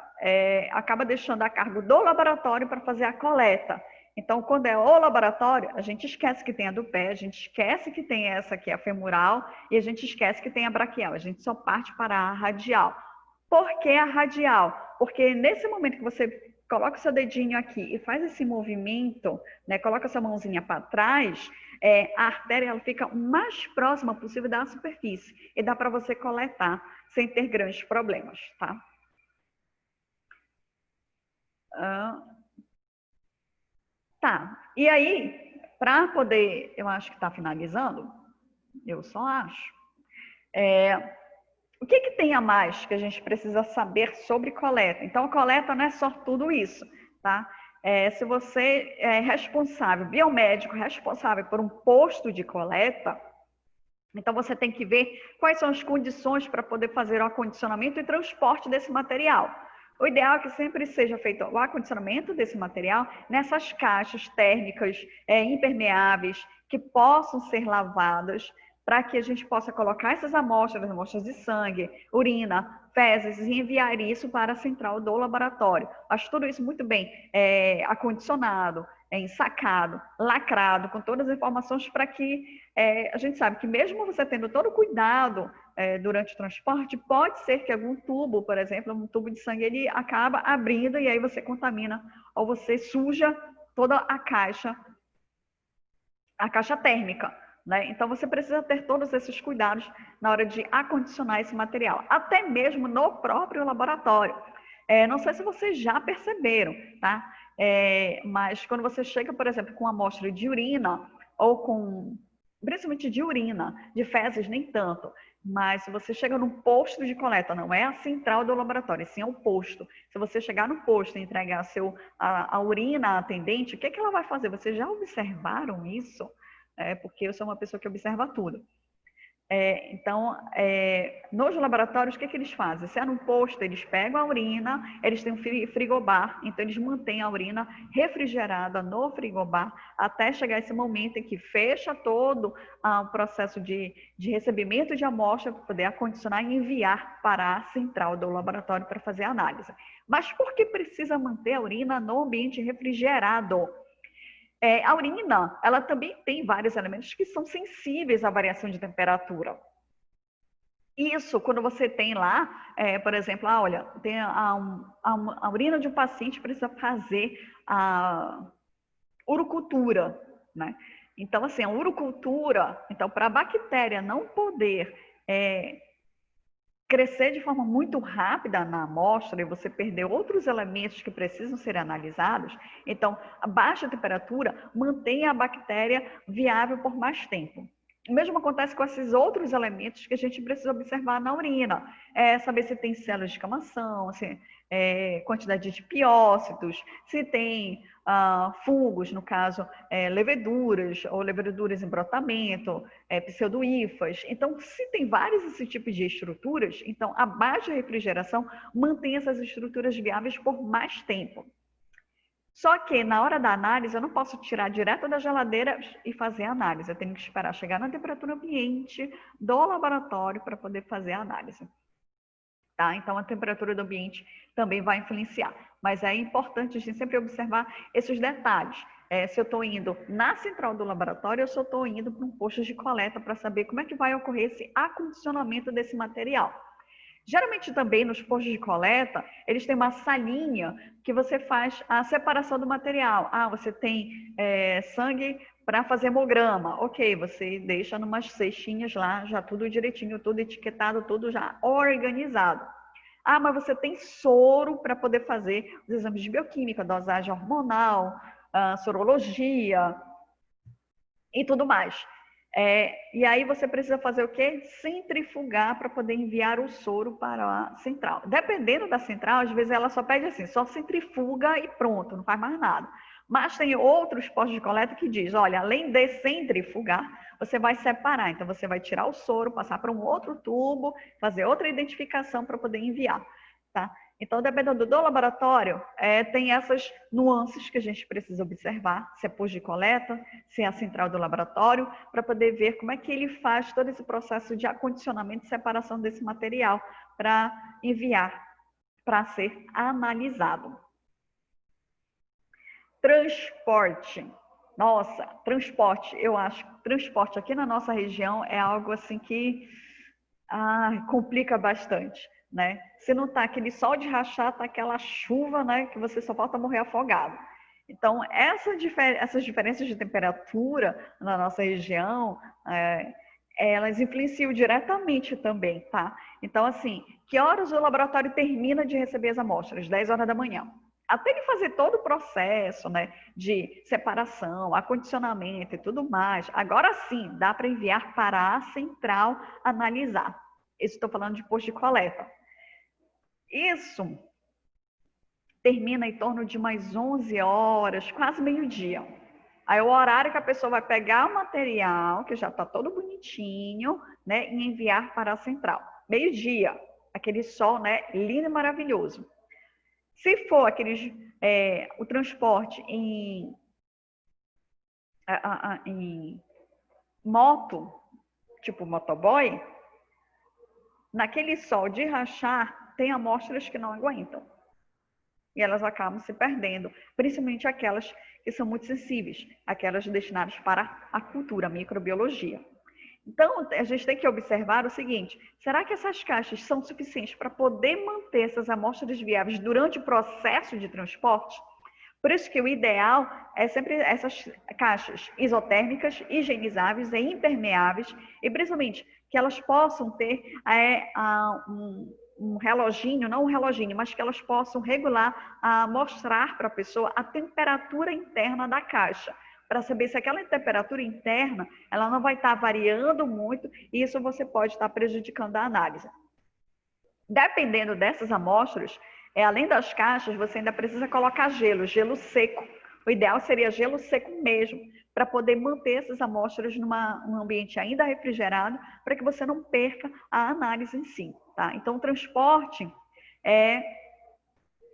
acaba deixando a cargo do laboratório para fazer a coleta. Então, quando é o laboratório, a gente esquece que tem a do pé, a gente esquece que tem essa aqui, a femoral, e a gente esquece que tem a braquial. A gente só parte para a radial. Por que a radial? Porque nesse momento que você coloca o seu dedinho aqui e faz esse movimento, né, coloca essa mãozinha para trás, a artéria ela fica o mais próxima possível da superfície e dá para você coletar sem ter grandes problemas, tá? Tá, e aí, para poder, eu acho que está finalizando, eu só acho, o que tem a mais que a gente precisa saber sobre coleta? Então, a coleta não é só tudo isso, tá? Se você é responsável, biomédico responsável por um posto de coleta, então você tem que ver quais são as condições para poder fazer o acondicionamento e transporte desse material. O ideal é que sempre seja feito o acondicionamento desse material nessas caixas térmicas impermeáveis que possam ser lavadas para que a gente possa colocar essas amostras de sangue, urina, fezes e enviar isso para a central do laboratório. Acho tudo isso muito bem acondicionado, ensacado, lacrado, com todas as informações para que a gente sabe que mesmo você tendo todo o cuidado durante o transporte, pode ser que algum tubo, por exemplo, um tubo de sangue, ele acaba abrindo e aí você contamina ou você suja toda a caixa térmica. Né? Então, você precisa ter todos esses cuidados na hora de acondicionar esse material, até mesmo no próprio laboratório. Não sei se vocês já perceberam, tá? Mas quando você chega, por exemplo, com uma amostra de urina ou com, principalmente de urina, de fezes nem tanto, mas se você chega num posto de coleta, não é a central do laboratório, sim é o posto. Se você chegar no posto e entregar a urina à atendente, o que ela vai fazer? Vocês já observaram isso? Porque eu sou uma pessoa que observa tudo. Nos laboratórios, o que eles fazem? Se é num posto, eles pegam a urina, eles têm um frigobar, então eles mantêm a urina refrigerada no frigobar até chegar esse momento em que fecha todo o processo de recebimento de amostra para poder acondicionar e enviar para a central do laboratório para fazer a análise. Mas por que precisa manter a urina no ambiente refrigerado? A urina, ela também tem vários elementos que são sensíveis à variação de temperatura. Isso, quando você tem lá, por exemplo, olha, tem a urina de um paciente precisa fazer a urocultura, né? Então, assim, a urocultura, então, para a bactéria não poder crescer de forma muito rápida na amostra e você perder outros elementos que precisam ser analisados, então a baixa temperatura mantém a bactéria viável por mais tempo. O mesmo acontece com esses outros elementos que a gente precisa observar na urina. Saber se tem células de escamação, quantidade de piócitos, se tem fungos, no caso, leveduras ou leveduras em brotamento, pseudohifas. Então, se tem vários desses tipos de estruturas, então a baixa refrigeração mantém essas estruturas viáveis por mais tempo. Só que na hora da análise eu não posso tirar direto da geladeira e fazer a análise. Eu tenho que esperar chegar na temperatura ambiente do laboratório para poder fazer a análise. Tá? Então a temperatura do ambiente também vai influenciar. Mas é importante a gente sempre observar esses detalhes. Se eu estou indo na central do laboratório ou se eu estou indo para um posto de coleta para saber como é que vai ocorrer esse acondicionamento desse material. Geralmente também nos postos de coleta, eles têm uma salinha que você faz a separação do material. Você tem sangue para fazer hemograma. Ok, você deixa numas cestinhas lá, já tudo direitinho, tudo etiquetado, tudo já organizado. Mas você tem soro para poder fazer os exames de bioquímica, dosagem hormonal, sorologia e tudo mais. E aí você precisa fazer o quê? Centrifugar para poder enviar o soro para a central. Dependendo da central, às vezes ela só pede assim, só centrifuga e pronto, não faz mais nada. Mas tem outros postos de coleta que diz, olha, além de centrifugar, você vai separar. Então você vai tirar o soro, passar para um outro tubo, fazer outra identificação para poder enviar, tá? Então, dependendo do laboratório, tem essas nuances que a gente precisa observar, se é posto de coleta, se é a central do laboratório, para poder ver como é que ele faz todo esse processo de acondicionamento e separação desse material para enviar, para ser analisado. Transporte. Nossa, transporte, eu acho que transporte aqui na nossa região é algo assim que complica bastante. Né? Se não tá aquele sol de rachar, tá aquela chuva, né, que você só falta morrer afogado. Então, essas diferenças de temperatura na nossa região, elas influenciam diretamente também, tá? Então, assim, que horas o laboratório termina de receber as amostras? 10 horas da manhã. Até ele fazer todo o processo, né, de separação, acondicionamento e tudo mais, agora sim, dá para enviar para a central analisar. Isso estou falando de posto de coleta. Isso termina em torno de umas 11 horas, quase meio-dia. Aí o horário que a pessoa vai pegar o material, que já está todo bonitinho, né, e enviar para a central. Meio-dia, aquele sol, né, lindo e maravilhoso. Se for o transporte em moto, tipo motoboy, naquele sol de rachar, tem amostras que não aguentam. E elas acabam se perdendo, principalmente aquelas que são muito sensíveis, aquelas destinadas para a cultura, a microbiologia. Então, a gente tem que observar o seguinte, será que essas caixas são suficientes para poder manter essas amostras viáveis durante o processo de transporte? Por isso que o ideal é sempre essas caixas isotérmicas, higienizáveis e impermeáveis, e principalmente que elas possam ter um reloginho, não um reloginho, mas que elas possam regular, mostrar para a pessoa a temperatura interna da caixa, para saber se aquela temperatura interna ela não vai estar variando muito, e isso você pode estar prejudicando a análise. Dependendo dessas amostras, além das caixas, você ainda precisa colocar gelo seco. O ideal seria gelo seco mesmo, para poder manter essas amostras num ambiente ainda refrigerado, para que você não perca a análise em si, tá? Então, o transporte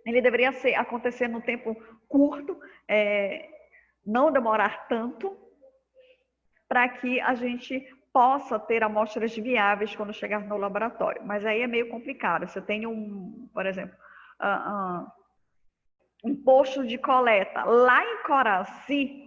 ele deveria acontecer num tempo curto, não demorar tanto, para que a gente possa ter amostras viáveis quando chegar no laboratório. Mas aí é meio complicado. Se eu tenho, por exemplo, um posto de coleta lá em Coraci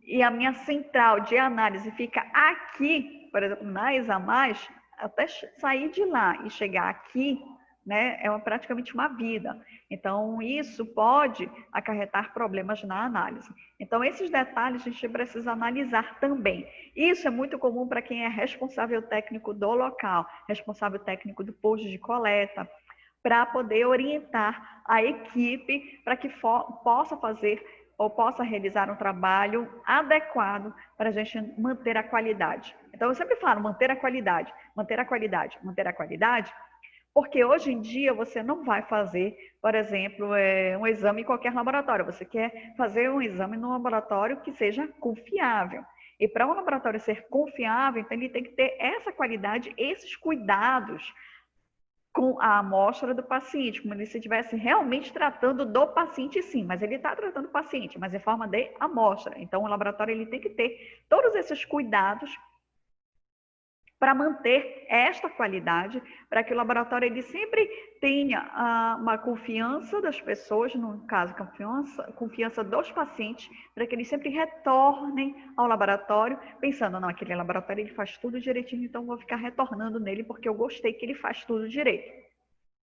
e a minha central de análise fica aqui, por exemplo, na Examais, até sair de lá e chegar aqui, né, praticamente uma vida. Então, isso pode acarretar problemas na análise. Então, esses detalhes a gente precisa analisar também. Isso é muito comum para quem é responsável técnico do local, responsável técnico do posto de coleta, para poder orientar a equipe para que possa fazer ou possa realizar um trabalho adequado para a gente manter a qualidade. Então, eu sempre falo manter a qualidade, manter a qualidade, manter a qualidade, porque hoje em dia você não vai fazer, por exemplo, um exame em qualquer laboratório. Você quer fazer um exame num laboratório que seja confiável. E para um laboratório ser confiável, então ele tem que ter essa qualidade, esses cuidados com a amostra do paciente, como se estivesse realmente tratando do paciente, sim, mas ele está tratando o paciente, mas em forma de amostra. Então, o laboratório ele tem que ter todos esses cuidados para manter esta qualidade, para que o laboratório ele sempre tenha uma confiança das pessoas, no caso, confiança dos pacientes, para que eles sempre retornem ao laboratório, pensando, não, aquele laboratório ele faz tudo direitinho, então vou ficar retornando nele porque eu gostei que ele faz tudo direito.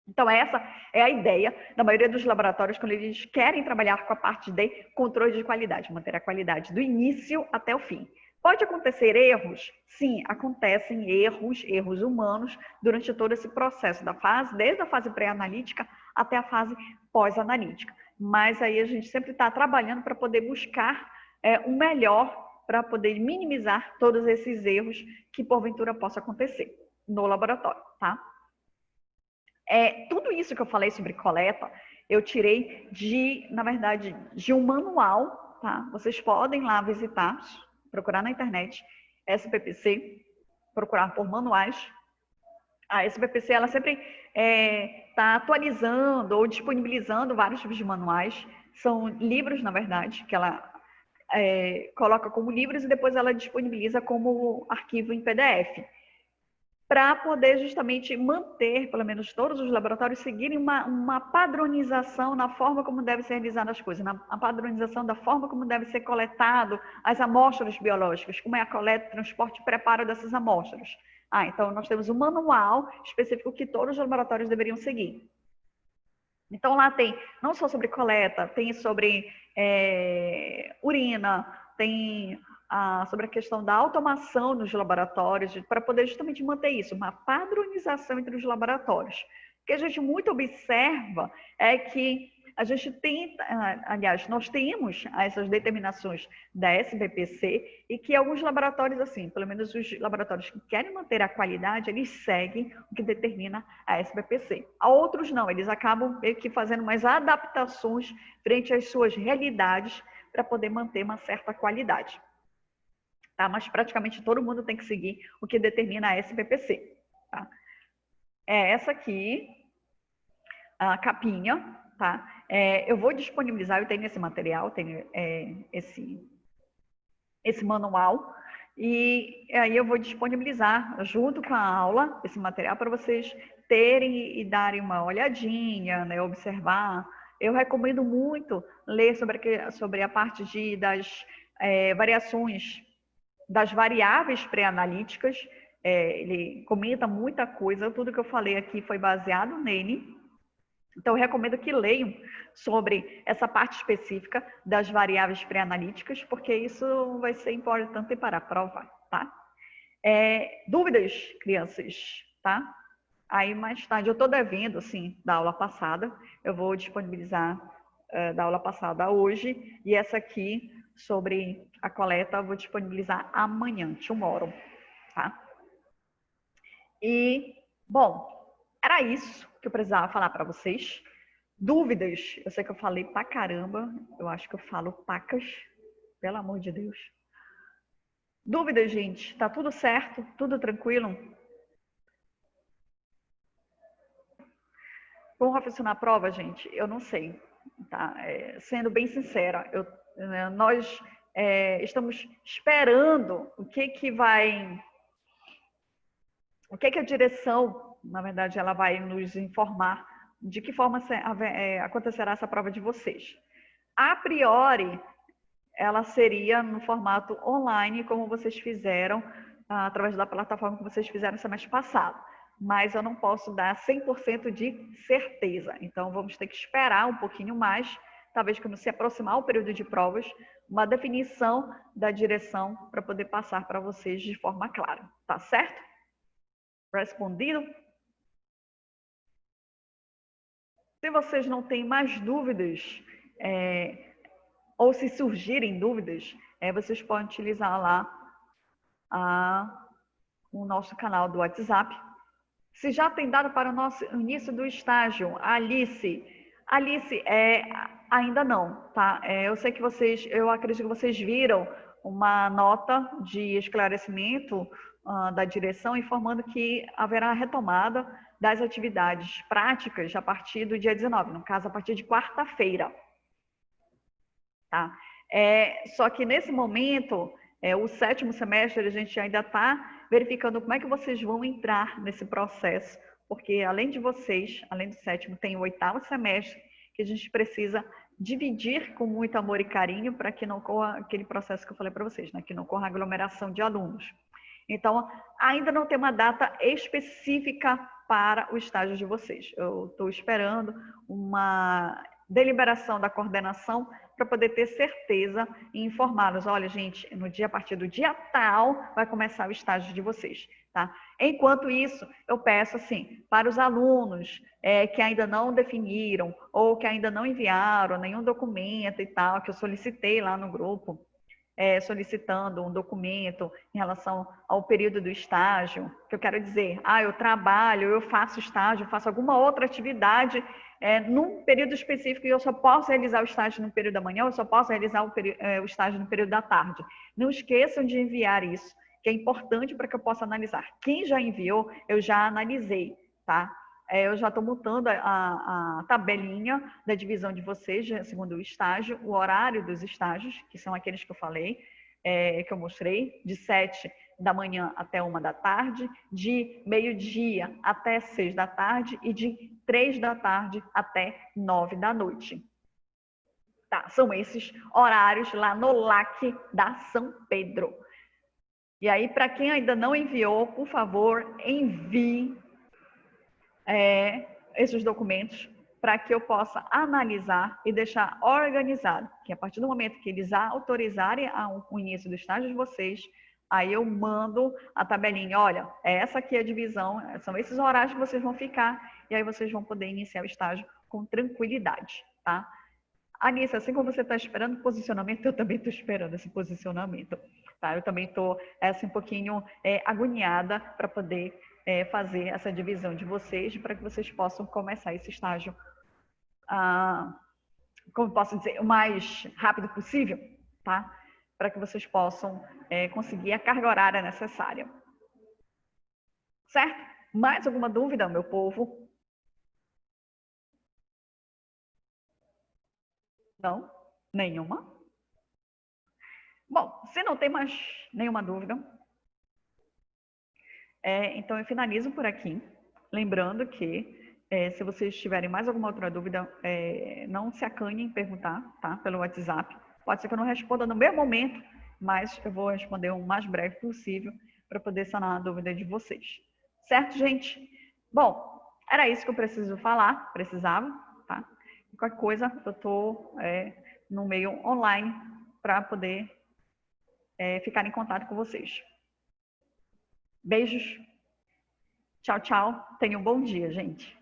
Então, essa é a ideia da maioria dos laboratórios quando eles querem trabalhar com a parte de controle de qualidade, manter a qualidade do início até o fim. Pode acontecer erros? Sim, acontecem erros humanos durante todo esse processo desde a fase pré-analítica até a fase pós-analítica. Mas aí a gente sempre está trabalhando para poder buscar um melhor, para poder minimizar todos esses erros que porventura possa acontecer no laboratório, tá? Tudo isso que eu falei sobre coleta, eu tirei na verdade, de um manual, tá? Vocês podem lá visitar, procurar na internet, SBPC, procurar por manuais. A SBPC, ela sempre está atualizando ou disponibilizando vários tipos de manuais. São livros, na verdade, que ela coloca como livros e depois ela disponibiliza como arquivo em PDF, para poder justamente manter, pelo menos todos os laboratórios, seguirem uma padronização na forma como deve ser realizadas as coisas, a padronização da forma como deve ser coletado as amostras biológicas, como é a coleta, transporte e preparo dessas amostras. Então nós temos um manual específico que todos os laboratórios deveriam seguir. Então lá tem não só sobre coleta, tem sobre urina, tem sobre a questão da automação nos laboratórios, para poder justamente manter isso, uma padronização entre os laboratórios. O que a gente muito observa é que a gente tenta, aliás, nós temos essas determinações da SBPC e que alguns laboratórios, assim, pelo menos os laboratórios que querem manter a qualidade, eles seguem o que determina a SBPC. Outros não, eles acabam meio que fazendo umas adaptações frente às suas realidades para poder manter uma certa qualidade. Tá? Mas praticamente todo mundo tem que seguir o que determina a SBPC. Tá? Essa aqui, a capinha, tá? Eu vou disponibilizar, eu tenho esse material, tenho esse manual, e aí eu vou disponibilizar junto com a aula esse material para vocês terem e darem uma olhadinha, né, observar. Eu recomendo muito ler sobre a parte das variações das variáveis pré-analíticas. Ele comenta muita coisa, tudo que eu falei aqui foi baseado nele. Então, eu recomendo que leiam sobre essa parte específica das variáveis pré-analíticas, porque isso vai ser importante para a prova, tá? Dúvidas, crianças, tá? Aí, mais tarde, eu estou devendo, assim, da aula passada, eu vou disponibilizar da aula passada hoje, e essa aqui, sobre a coleta, eu vou disponibilizar amanhã, tomorrow, tá? E, bom, era isso que eu precisava falar para vocês. Dúvidas? Eu sei que eu falei pra caramba, eu acho que eu falo pacas, pelo amor de Deus. Dúvidas, gente? Tá tudo certo? Tudo tranquilo? Como vai funcionar a prova, gente? Eu não sei, tá? Sendo bem sincera, nós estamos esperando o que a direção, na verdade, ela vai nos informar de que forma acontecerá essa prova de vocês. A priori, ela seria no formato online, como vocês fizeram, através da plataforma que vocês fizeram no semestre passado. Mas eu não posso dar 100% de certeza. Então, vamos ter que esperar um pouquinho mais, talvez quando se aproximar o período de provas, uma definição da direção para poder passar para vocês de forma clara. Tá certo? Respondido? Se vocês não têm mais dúvidas, ou se surgirem dúvidas, vocês podem utilizar lá o nosso canal do WhatsApp. Se já tem dado para o nosso início do estágio, Alice, ainda não, tá? Eu acredito que vocês viram uma nota de esclarecimento da direção informando que haverá retomada das atividades práticas a partir do dia 19, no caso, a partir de quarta-feira, tá? Só que nesse momento, o 7º semestre, a gente ainda está verificando como é que vocês vão entrar nesse processo, porque além de vocês, além do 7º, tem o 8º semestre, que a gente precisa dividir com muito amor e carinho para que não ocorra aquele processo que eu falei para vocês, né? Que não ocorra aglomeração de alunos. Então, ainda não tem uma data específica para o estágio de vocês. Eu estou esperando uma deliberação da coordenação para poder ter certeza e informá-los. Olha, gente, a partir do dia tal vai começar o estágio de vocês, tá? Enquanto isso, eu peço assim, para os alunos que ainda não definiram ou que ainda não enviaram nenhum documento e tal, que eu solicitei lá no grupo, solicitando um documento em relação ao período do estágio, que eu quero dizer, eu trabalho, eu faço estágio, faço alguma outra atividade num período específico e eu só posso realizar o estágio no período da manhã, eu só posso realizar o estágio no período da tarde. Não esqueçam de enviar isso, que é importante para que eu possa analisar. Quem já enviou, eu já analisei, tá? Eu já estou montando a tabelinha da divisão de vocês, segundo o estágio, o horário dos estágios, que são aqueles que eu falei, que eu mostrei, de 7 da manhã até 1 da tarde, de meio-dia até 6 da tarde e de 3 da tarde até 9 da noite. Tá, são esses horários lá no LAC da São Pedro. E aí, para quem ainda não enviou, por favor, envie esses documentos para que eu possa analisar e deixar organizado, que a partir do momento que eles autorizarem o início do estágio de vocês, aí eu mando a tabelinha, olha, essa aqui é a divisão, são esses horários que vocês vão ficar, e aí vocês vão poder iniciar o estágio com tranquilidade, tá? Anice, assim como você está esperando o posicionamento, eu também estou esperando esse posicionamento, tá? Eu também estou um pouquinho agoniada para poder fazer essa divisão de vocês, para que vocês possam começar esse estágio, como posso dizer, o mais rápido possível, tá? Para que vocês possam conseguir a carga horária necessária. Certo? Mais alguma dúvida, meu povo? Não? Nenhuma? Bom, se não tem mais nenhuma dúvida, então eu finalizo por aqui. Lembrando que se vocês tiverem mais alguma outra dúvida, não se acanhem em perguntar, tá? Pelo WhatsApp. Pode ser que eu não responda no mesmo momento, mas eu vou responder o mais breve possível para poder sanar a dúvida de vocês. Certo, gente? Bom, era isso que eu precisava, tá? Qualquer coisa, eu estou no meio online para poder ficar em contato com vocês. Beijos. Tchau, tchau. Tenha um bom dia, gente.